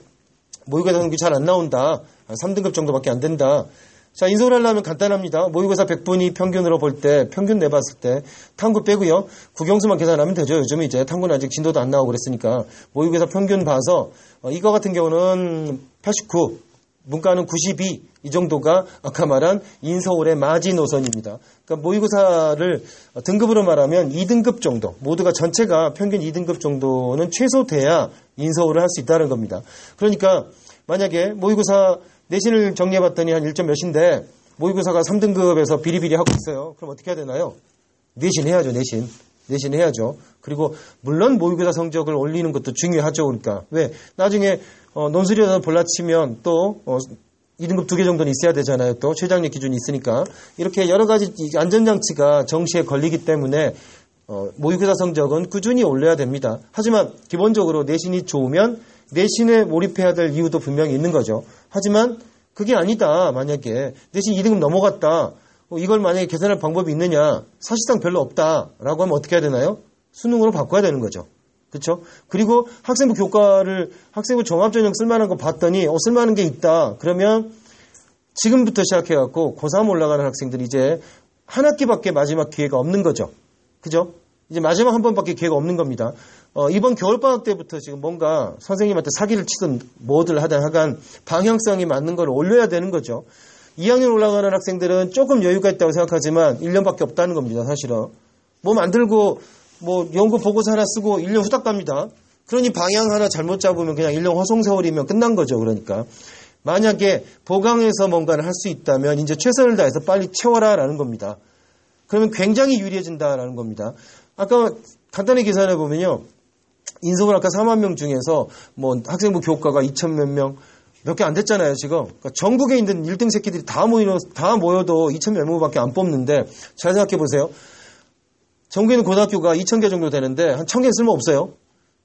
모의고사 성적이 잘 안 나온다. 3등급 정도밖에 안 된다. 자, 인서울 하려면 간단합니다. 모의고사 100분이 평균으로 볼 때 평균 내봤을 때 탐구 빼고요. 국영수만 계산하면 되죠. 요즘은 이제 탐구는 아직 진도도 안 나오고 그랬으니까 모의고사 평균 봐서 이거 같은 경우는 89, 문과는 92, 이 정도가 아까 말한 인서울의 마지노선입니다. 그러니까 모의고사를 등급으로 말하면 2등급 정도, 모두가 전체가 평균 2등급 정도는 최소 돼야 인서울을 할 수 있다는 겁니다. 그러니까 만약에 모의고사 내신을 정리해봤더니 한 1점 몇인데 모의고사가 3등급에서 비리비리 하고 있어요. 그럼 어떻게 해야 되나요? 내신 해야죠, 내신. 내신 해야죠. 그리고 물론 모의고사 성적을 올리는 것도 중요하죠. 그러니까 왜? 나중에 논술에서 볼라치면 또 2등급 2개 정도는 있어야 되잖아요. 또 최장력 기준이 있으니까 이렇게 여러 가지 안전장치가 정시에 걸리기 때문에 모의고사 성적은 꾸준히 올려야 됩니다. 하지만 기본적으로 내신이 좋으면 내신에 몰입해야 될 이유도 분명히 있는 거죠. 하지만 그게 아니다. 만약에 내신 2등급 넘어갔다. 이걸 만약에 계산할 방법이 있느냐? 사실상 별로 없다라고 하면 어떻게 해야 되나요? 수능으로 바꿔야 되는 거죠. 그렇죠? 그리고 학생부 교과를 학생부 종합전형 쓸만한 거 봤더니 쓸만한 게 있다. 그러면 지금부터 시작해갖고 고3 올라가는 학생들이 이제 한 학기밖에 마지막 기회가 없는 거죠. 그죠? 이제 마지막 한 번밖에 기회가 없는 겁니다. 이번 겨울방학 때부터 지금 뭔가 선생님한테 사기를 치든 뭐들 하든 하간 방향성이 맞는 걸 올려야 되는 거죠. 2학년 올라가는 학생들은 조금 여유가 있다고 생각하지만 1년밖에 없다는 겁니다. 사실은. 뭐 만들고 연구 보고서 하나 쓰고 1년 후딱 갑니다. 그러니 방향 하나 잘못 잡으면 그냥 1년 허송세월이면 끝난 거죠. 그러니까. 만약에 보강해서 뭔가를 할 수 있다면 이제 최선을 다해서 빨리 채워라라는 겁니다. 그러면 굉장히 유리해진다라는 겁니다. 아까 간단히 계산해 보면요. 인서울 아까 4만 명 중에서 학생부 교과가 2천 몇 명, 몇 개 안 됐잖아요, 지금. 그러니까 전국에 있는 1등 새끼들이 다 모여도 2천 몇 명밖에 안 뽑는데 잘 생각해 보세요. 전국에 있는 고등학교가 2,000개 정도 되는데 한 1,000개 쓸모없어요.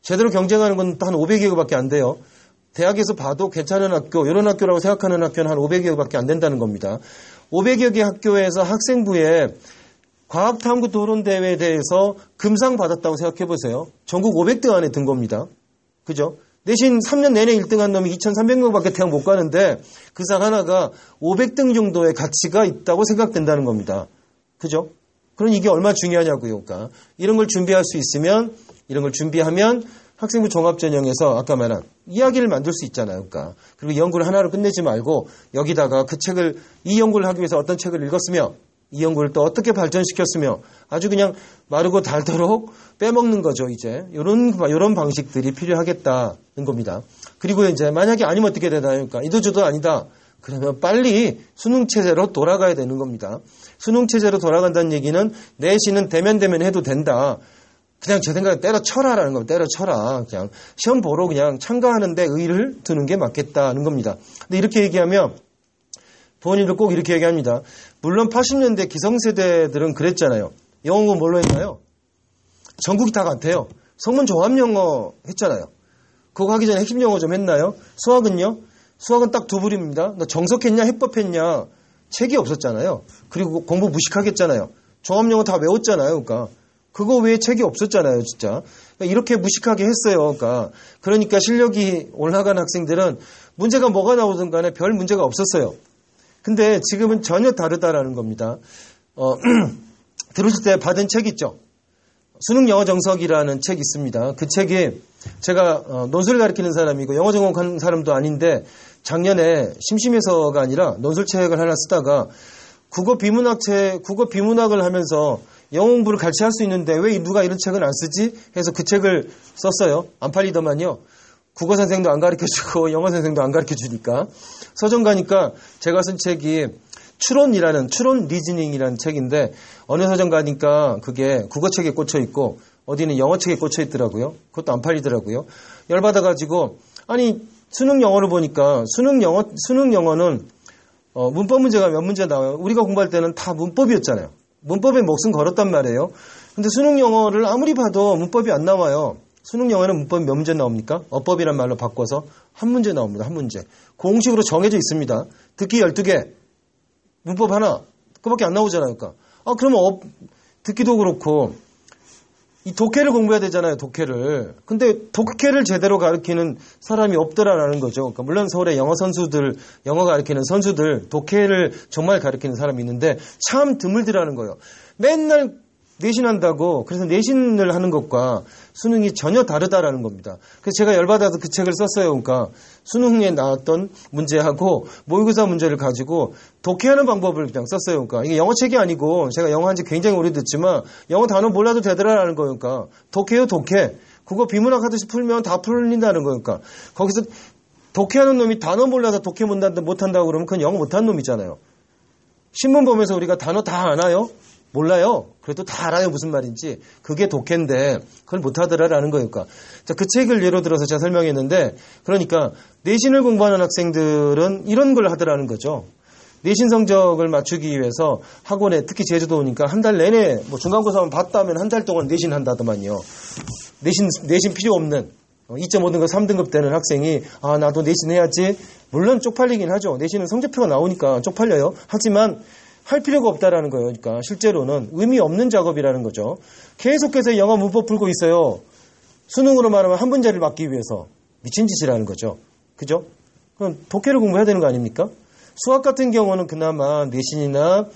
제대로 경쟁하는 건 한 500여 개밖에 안 돼요. 대학에서 봐도 괜찮은 학교, 이런 학교라고 생각하는 학교는 한 500여 개밖에 안 된다는 겁니다. 500여 개 학교에서 학생부에 과학탐구 토론대회에 대해서 금상 받았다고 생각해 보세요. 전국 500등 안에 든 겁니다. 그죠? 내신 3년 내내 1등한 놈이 2,300명밖에 대학 못 가는데 그 상 하나가 500등 정도의 가치가 있다고 생각된다는 겁니다. 그죠? 그럼 이게 얼마나 중요하냐고요. 그러니까 이런 걸 준비할 수 있으면, 이런 걸 준비하면 학생부 종합전형에서 아까 말한 이야기를 만들 수 있잖아요. 그러니까 그리고 연구를 하나로 끝내지 말고 여기다가 그 책을, 이 연구를 하기 위해서 어떤 책을 읽었으며 이 연구를 또 어떻게 발전시켰으며 아주 그냥 마르고 닳도록 빼먹는 거죠. 이제 이런 방식들이 필요하겠다는 겁니다. 그리고 이제 만약에 아니면 어떻게 되나요? 그러니까 이도저도 아니다. 그러면 빨리 수능체제로 돌아가야 되는 겁니다. 수능체제로 돌아간다는 얘기는 내신은 대면 해도 된다. 그냥 제 생각에 때려쳐라라는 겁니다. 때려쳐라. 그냥 시험 보러 그냥 참가하는데 의의를 두는 게 맞겠다는 겁니다. 근데 이렇게 얘기하면 부모님들 꼭 이렇게 얘기합니다. 물론 80년대 기성세대들은 그랬잖아요. 영어 공부 뭘로 했나요? 전국이 다 같아요. 성문 종합영어 했잖아요. 그거 하기 전에 핵심 영어 좀 했나요? 수학은요? 수학은 딱 두 부류입니다. 너 정석했냐 해법했냐 책이 없었잖아요. 그리고 공부 무식하겠잖아요. 종합영어 다 외웠잖아요. 그러니까 그거 외에 책이 없었잖아요. 진짜. 그러니까 이렇게 무식하게 했어요. 그러니까 실력이 올라간 학생들은 문제가 뭐가 나오든 간에 별 문제가 없었어요. 근데 지금은 전혀 다르다라는 겁니다. 들으실 때 받은 책 있죠? 수능 영어 정석이라는 책이 있습니다. 그 책이 제가 논술을 가르치는 사람이고 영어 전공한 사람도 아닌데 작년에 심심해서가 아니라 논술책을 하나 쓰다가 국어 비문학을 하면서 영어 공부를 같이 할 수 있는데 왜 누가 이런 책을 안 쓰지? 해서 그 책을 썼어요. 안 팔리더만요. 국어 선생도 안 가르쳐주고 영어 선생도 안 가르쳐주니까. 서점 가니까 제가 쓴 책이 추론 리즈닝이라는 책인데 어느 서점 가니까 그게 국어책에 꽂혀 있고 어디는 영어책에 꽂혀 있더라고요. 그것도 안 팔리더라고요. 열받아가지고 아니 수능 영어를 보니까 수능 영어는 문법 문제가 몇 문제 나와요. 우리가 공부할 때는 다 문법이었잖아요. 문법에 목숨 걸었단 말이에요. 근데 수능 영어를 아무리 봐도 문법이 안 나와요. 수능 영어는 문법이 몇 문제 나옵니까? 어법이란 말로 바꿔서 한 문제 나옵니다. 한 문제. 공식으로 정해져 있습니다. 듣기 12개, 문법 하나. 그거밖에 안 나오잖아요. 그러니까. 그러면 듣기도 그렇고 이 독해를 공부해야 되잖아요. 독해를. 근데 독해를 제대로 가르치는 사람이 없더라라는 거죠. 그러니까 물론 서울의 영어 가르치는 선수들 독해를 정말 가르치는 사람이 있는데 참 드물더라는 거예요. 맨날 내신한다고 그래서 내신을 하는 것과 수능이 전혀 다르다라는 겁니다. 그래서 제가 열받아서 그 책을 썼어요. 그러니까 수능에 나왔던 문제하고 모의고사 문제를 가지고 독해하는 방법을 그냥 썼어요. 그러니까 이게 영어책이 아니고 제가 영어 한지 굉장히 오래됐지만 영어 단어 몰라도 되더라라는 거예요. 그러니까 독해요 독해. 그거 비문학 하듯이 풀면 다 풀린다는 거예요. 그러니까 거기서 독해하는 놈이 단어 몰라서 독해 못한다고 그러면 그건 영어 못하는 놈이잖아요. 신문 보면서 우리가 단어 다 아나요? 몰라요. 그래도 다 알아요. 무슨 말인지. 그게 독해인데 그걸 못하더라라는 거예요. 그러니까 그 책을 예로 들어서 제가 설명했는데 그러니까 내신을 공부하는 학생들은 이런 걸 하더라는 거죠. 내신 성적을 맞추기 위해서 학원에 특히 제주도 오니까 한 달 내내 중간고사만 봤다면 한 달 동안 내신 한다더만요. 내신 필요 없는 2.5등급 3등급 되는 학생이 나도 내신 해야지. 물론 쪽팔리긴 하죠. 내신은 성적표가 나오니까 쪽팔려요. 하지만 할 필요가 없다라는 거예요. 그러니까 실제로는 의미 없는 작업이라는 거죠. 계속해서 영어 문법 풀고 있어요. 수능으로 말하면 한 문제를 맞기 위해서 미친 짓이라는 거죠. 그죠? 그럼 독해를 공부해야 되는 거 아닙니까? 수학 같은 경우는 그나마 내신이나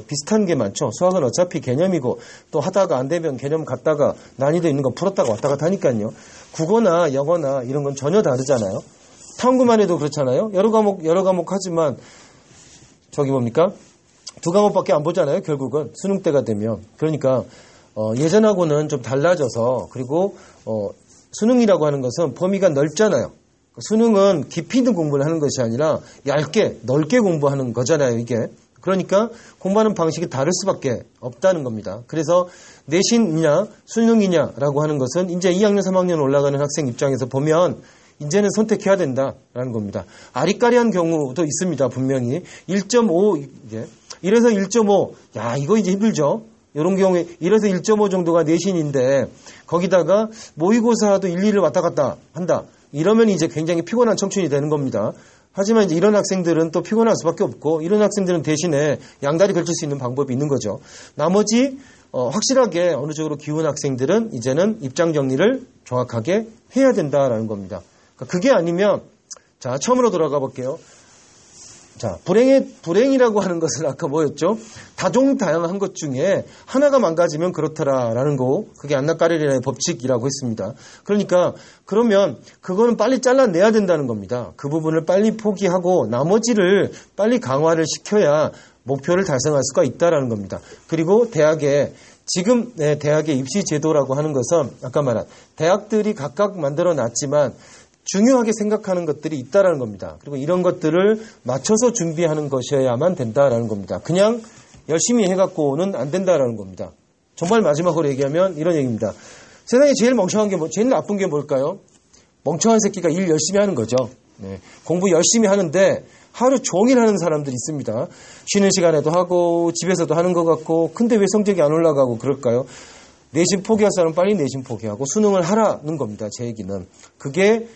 비슷한 게 많죠. 수학은 어차피 개념이고 또 하다가 안 되면 개념 갖다가 난이도 있는 거 풀었다가 왔다 갔다 하니까요. 국어나 영어나 이런 건 전혀 다르잖아요. 탐구만 해도 그렇잖아요. 여러 과목 하지만 뭡니까? 2과목밖에 안 보잖아요. 결국은 수능 때가 되면. 그러니까 예전하고는 좀 달라져서 그리고 수능이라고 하는 것은 범위가 넓잖아요. 수능은 깊이 있는 공부를 하는 것이 아니라 얇게 넓게 공부하는 거잖아요. 이게. 그러니까 공부하는 방식이 다를 수밖에 없다는 겁니다. 그래서 내신이냐 수능이냐라고 하는 것은 이제 2학년 3학년 올라가는 학생 입장에서 보면 이제는 선택해야 된다라는 겁니다. 아리까리한 경우도 있습니다. 분명히 1.5 이래서 1.5 이거 이제 힘들죠. 이런 경우에 1에서 1.5 정도가 내신인데 거기다가 모의고사도 일일이 왔다 갔다 한다. 이러면 이제 굉장히 피곤한 청춘이 되는 겁니다. 하지만 이제 이런 학생들은 또 피곤할 수밖에 없고 이런 학생들은 대신에 양다리 걸칠 수 있는 방법이 있는 거죠. 나머지 확실하게 어느 쪽으로 기운 학생들은 이제는 입장 정리를 정확하게 해야 된다라는 겁니다. 그러니까 그게 아니면 자 처음으로 돌아가 볼게요. 자 불행이라고 하는 것은 아까 뭐였죠? 다종다양한 것 중에 하나가 망가지면 그렇더라라는 거 그게 안나까리라의 법칙이라고 했습니다. 그러니까 그러면 그거는 빨리 잘라내야 된다는 겁니다. 그 부분을 빨리 포기하고 나머지를 빨리 강화를 시켜야 목표를 달성할 수가 있다라는 겁니다. 그리고 지금 대학의 입시 제도라고 하는 것은 아까 말한 대학들이 각각 만들어 놨지만 중요하게 생각하는 것들이 있다라는 겁니다. 그리고 이런 것들을 맞춰서 준비하는 것이어야만 된다라는 겁니다. 그냥 열심히 해갖고는 안 된다라는 겁니다. 정말 마지막으로 얘기하면 이런 얘기입니다. 세상에 제일 멍청한 게 제일 나쁜 게 뭘까요? 멍청한 새끼가 일 열심히 하는 거죠. 네. 공부 열심히 하는데 하루 종일 하는 사람들이 있습니다. 쉬는 시간에도 하고 집에서도 하는 것 같고 근데 왜 성적이 안 올라가고 그럴까요? 내신 포기할 사람은 빨리 내신 포기하고 수능을 하라는 겁니다. 제 얘기는. 그게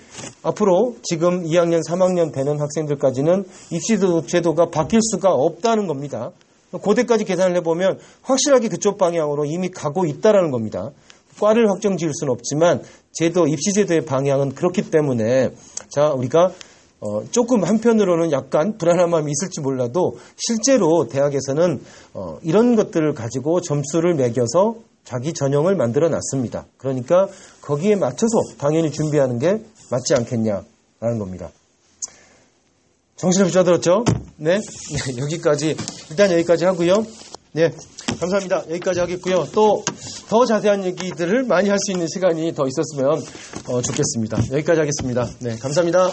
앞으로 지금 2학년, 3학년 되는 학생들까지는 입시 제도가 바뀔 수가 없다는 겁니다. 그때까지 계산을 해보면 확실하게 그쪽 방향으로 이미 가고 있다는 겁니다. 과를 확정 지을 수는 없지만 입시 제도의 방향은 그렇기 때문에 자 우리가 조금 한편으로는 약간 불안한 마음이 있을지 몰라도 실제로 대학에서는 이런 것들을 가지고 점수를 매겨서 자기 전형을 만들어 놨습니다. 그러니까 거기에 맞춰서 당연히 준비하는 게 맞지 않겠냐라는 겁니다. 정신없이 짜들었죠? 네. 일단 여기까지 하고요. 네. 감사합니다. 여기까지 하겠고요. 또 더 자세한 얘기들을 많이 할 수 있는 시간이 더 있었으면 좋겠습니다. 여기까지 하겠습니다. 네. 감사합니다.